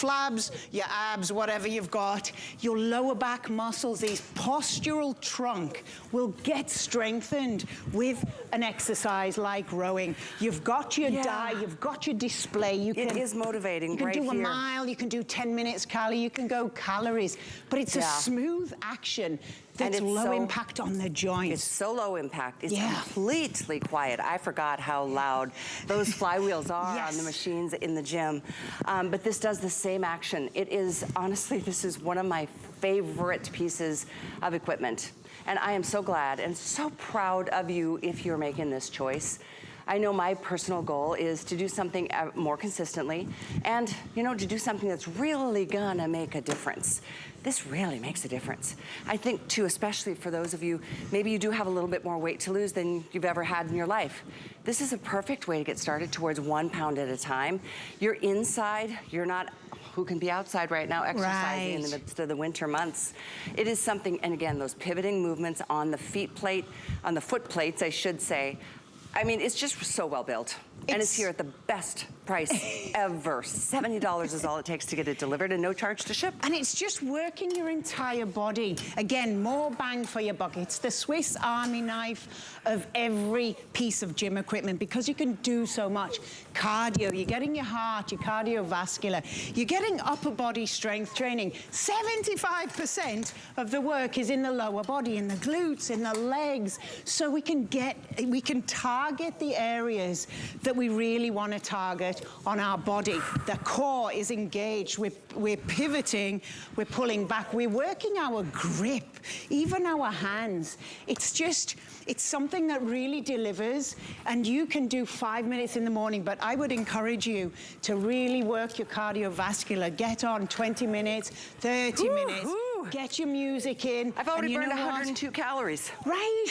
abs, whatever you've got, your lower back muscles, these postural trunk will get strengthened with an exercise like rowing. You've got your die, you've got your display. It is motivating right here. You can do a mile, you can do 10 minutes, Callie, you can go calories, but it's a smooth action that's low impact on the joints. It's so low impact. It's completely quiet. I forgot how loud those flywheels are on the machines in the gym. But this does the same action. It is, honestly, this is one of my favorite pieces of equipment. And I am so glad and so proud of you if you're making this choice. I know my personal goal is to do something more consistently and, you know, to do something that's really gonna make a difference. This really makes a difference. I think too, especially for those of you, maybe you do have a little bit more weight to lose than you've ever had in your life. This is a perfect way to get started towards 1 pound at a time. You're inside, you're not, who can be outside right now exercising in the midst of the winter months. It is something, and again, those pivoting movements on the feet plate, on the foot plates, I should say, I mean, it's just so well built. And it's here at the best price ever. $70 is all it takes to get it delivered and no charge to ship. And it's just working your entire body. Again, more bang for your buck. It's the Swiss Army knife of every piece of gym equipment because you can do so much. Cardio, you're getting your heart, your cardiovascular, you're getting upper body strength training. 75% of the work is in the lower body, in the glutes, in the legs. So we can target the areas that we really want to target on our body. The core is engaged, we're pivoting, we're pulling back, we're working our grip, even our hands. It's something that really delivers, and you can do 5 minutes in the morning, but I would encourage you to really work your cardiovascular. Get on 20 minutes, 30 minutes, get your music in. I've already burned 102 calories. Right?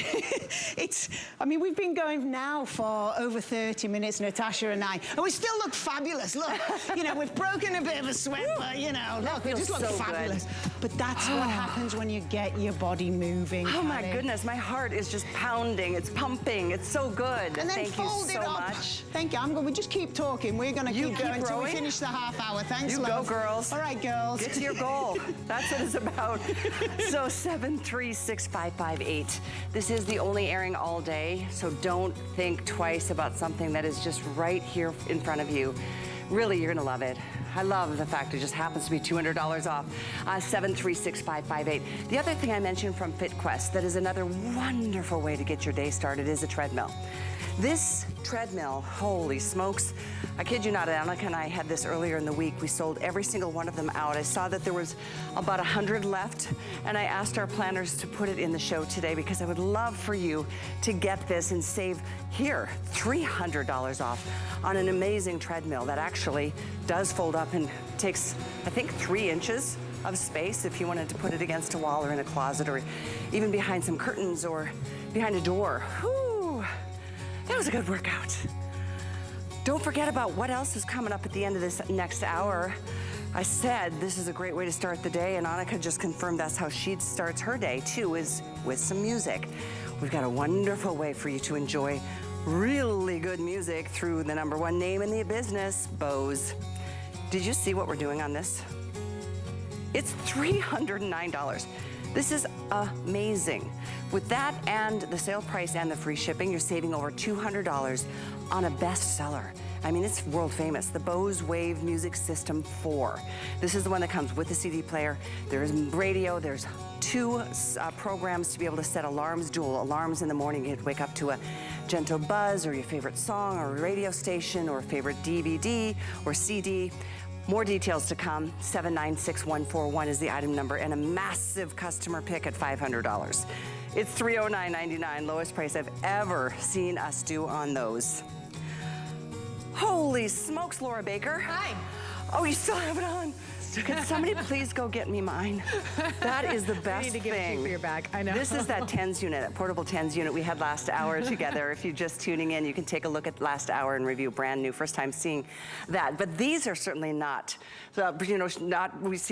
I mean, we've been going now for over 30 minutes, Natasha and I, and we still look fabulous. Look, you know, we've broken a bit of a sweat, but you know, look, we just look fabulous. Good. But that's what happens when you get your body moving. Oh my goodness, my heart is just pounding, it's pumping, it's so good. And then Thank you so up. Much. Thank you. We just keep talking. We're going to keep going until we finish the half hour. Thanks, love. You go, girls. All right, girls. Get to your goal. That's what it's about. So 7365558. This is the only airing all day, so don't think twice about something that is just right here in front of you. Really, you're gonna love it. I love the fact it just happens to be $200 off. 7365558. The other thing I mentioned from FitQuest that is another wonderful way to get your day started is a treadmill. This treadmill, holy smokes. I kid you not, Annika and I had this earlier in the week. We sold every single one of them out. I saw that there was about 100 left, and I asked our planners to put it in the show today because I would love for you to get this and save here $300 off on an amazing treadmill that actually does fold up and takes, I think, 3 inches of space if you wanted to put it against a wall or in a closet or even behind some curtains or behind a door. Whew. That was a good workout. Don't forget about what else is coming up at the end of this next hour. I said this is a great way to start the day, and Annika just confirmed that's how she starts her day too, is with some music. We've got a wonderful way for you to enjoy really good music through the #1 name in the business, Bose. Did you see what we're doing on this? It's $309. This is amazing. With that and the sale price and the free shipping, you're saving over $200 on a bestseller. I mean, it's world famous, the Bose Wave Music System 4. This is the one that comes with the CD player. There's radio, there's 2 programs to be able to set alarms, dual alarms in the morning. You'd wake up to a gentle buzz or your favorite song or radio station or favorite DVD or CD. More details to come. 796141 is the item number, and a massive customer pick at $500. It's $309.99, lowest price I've ever seen us do on those. Holy smokes, Laura Baker. Hi. Oh, you still have it on. Could somebody please go get me mine? That is the best I need to give thing. it to you for your bag. I know. This is that TENS unit, that portable TENS unit we had last hour together. If you're just tuning in, you can take a look at last hour and review, brand new, first time seeing that. But these are certainly not, we see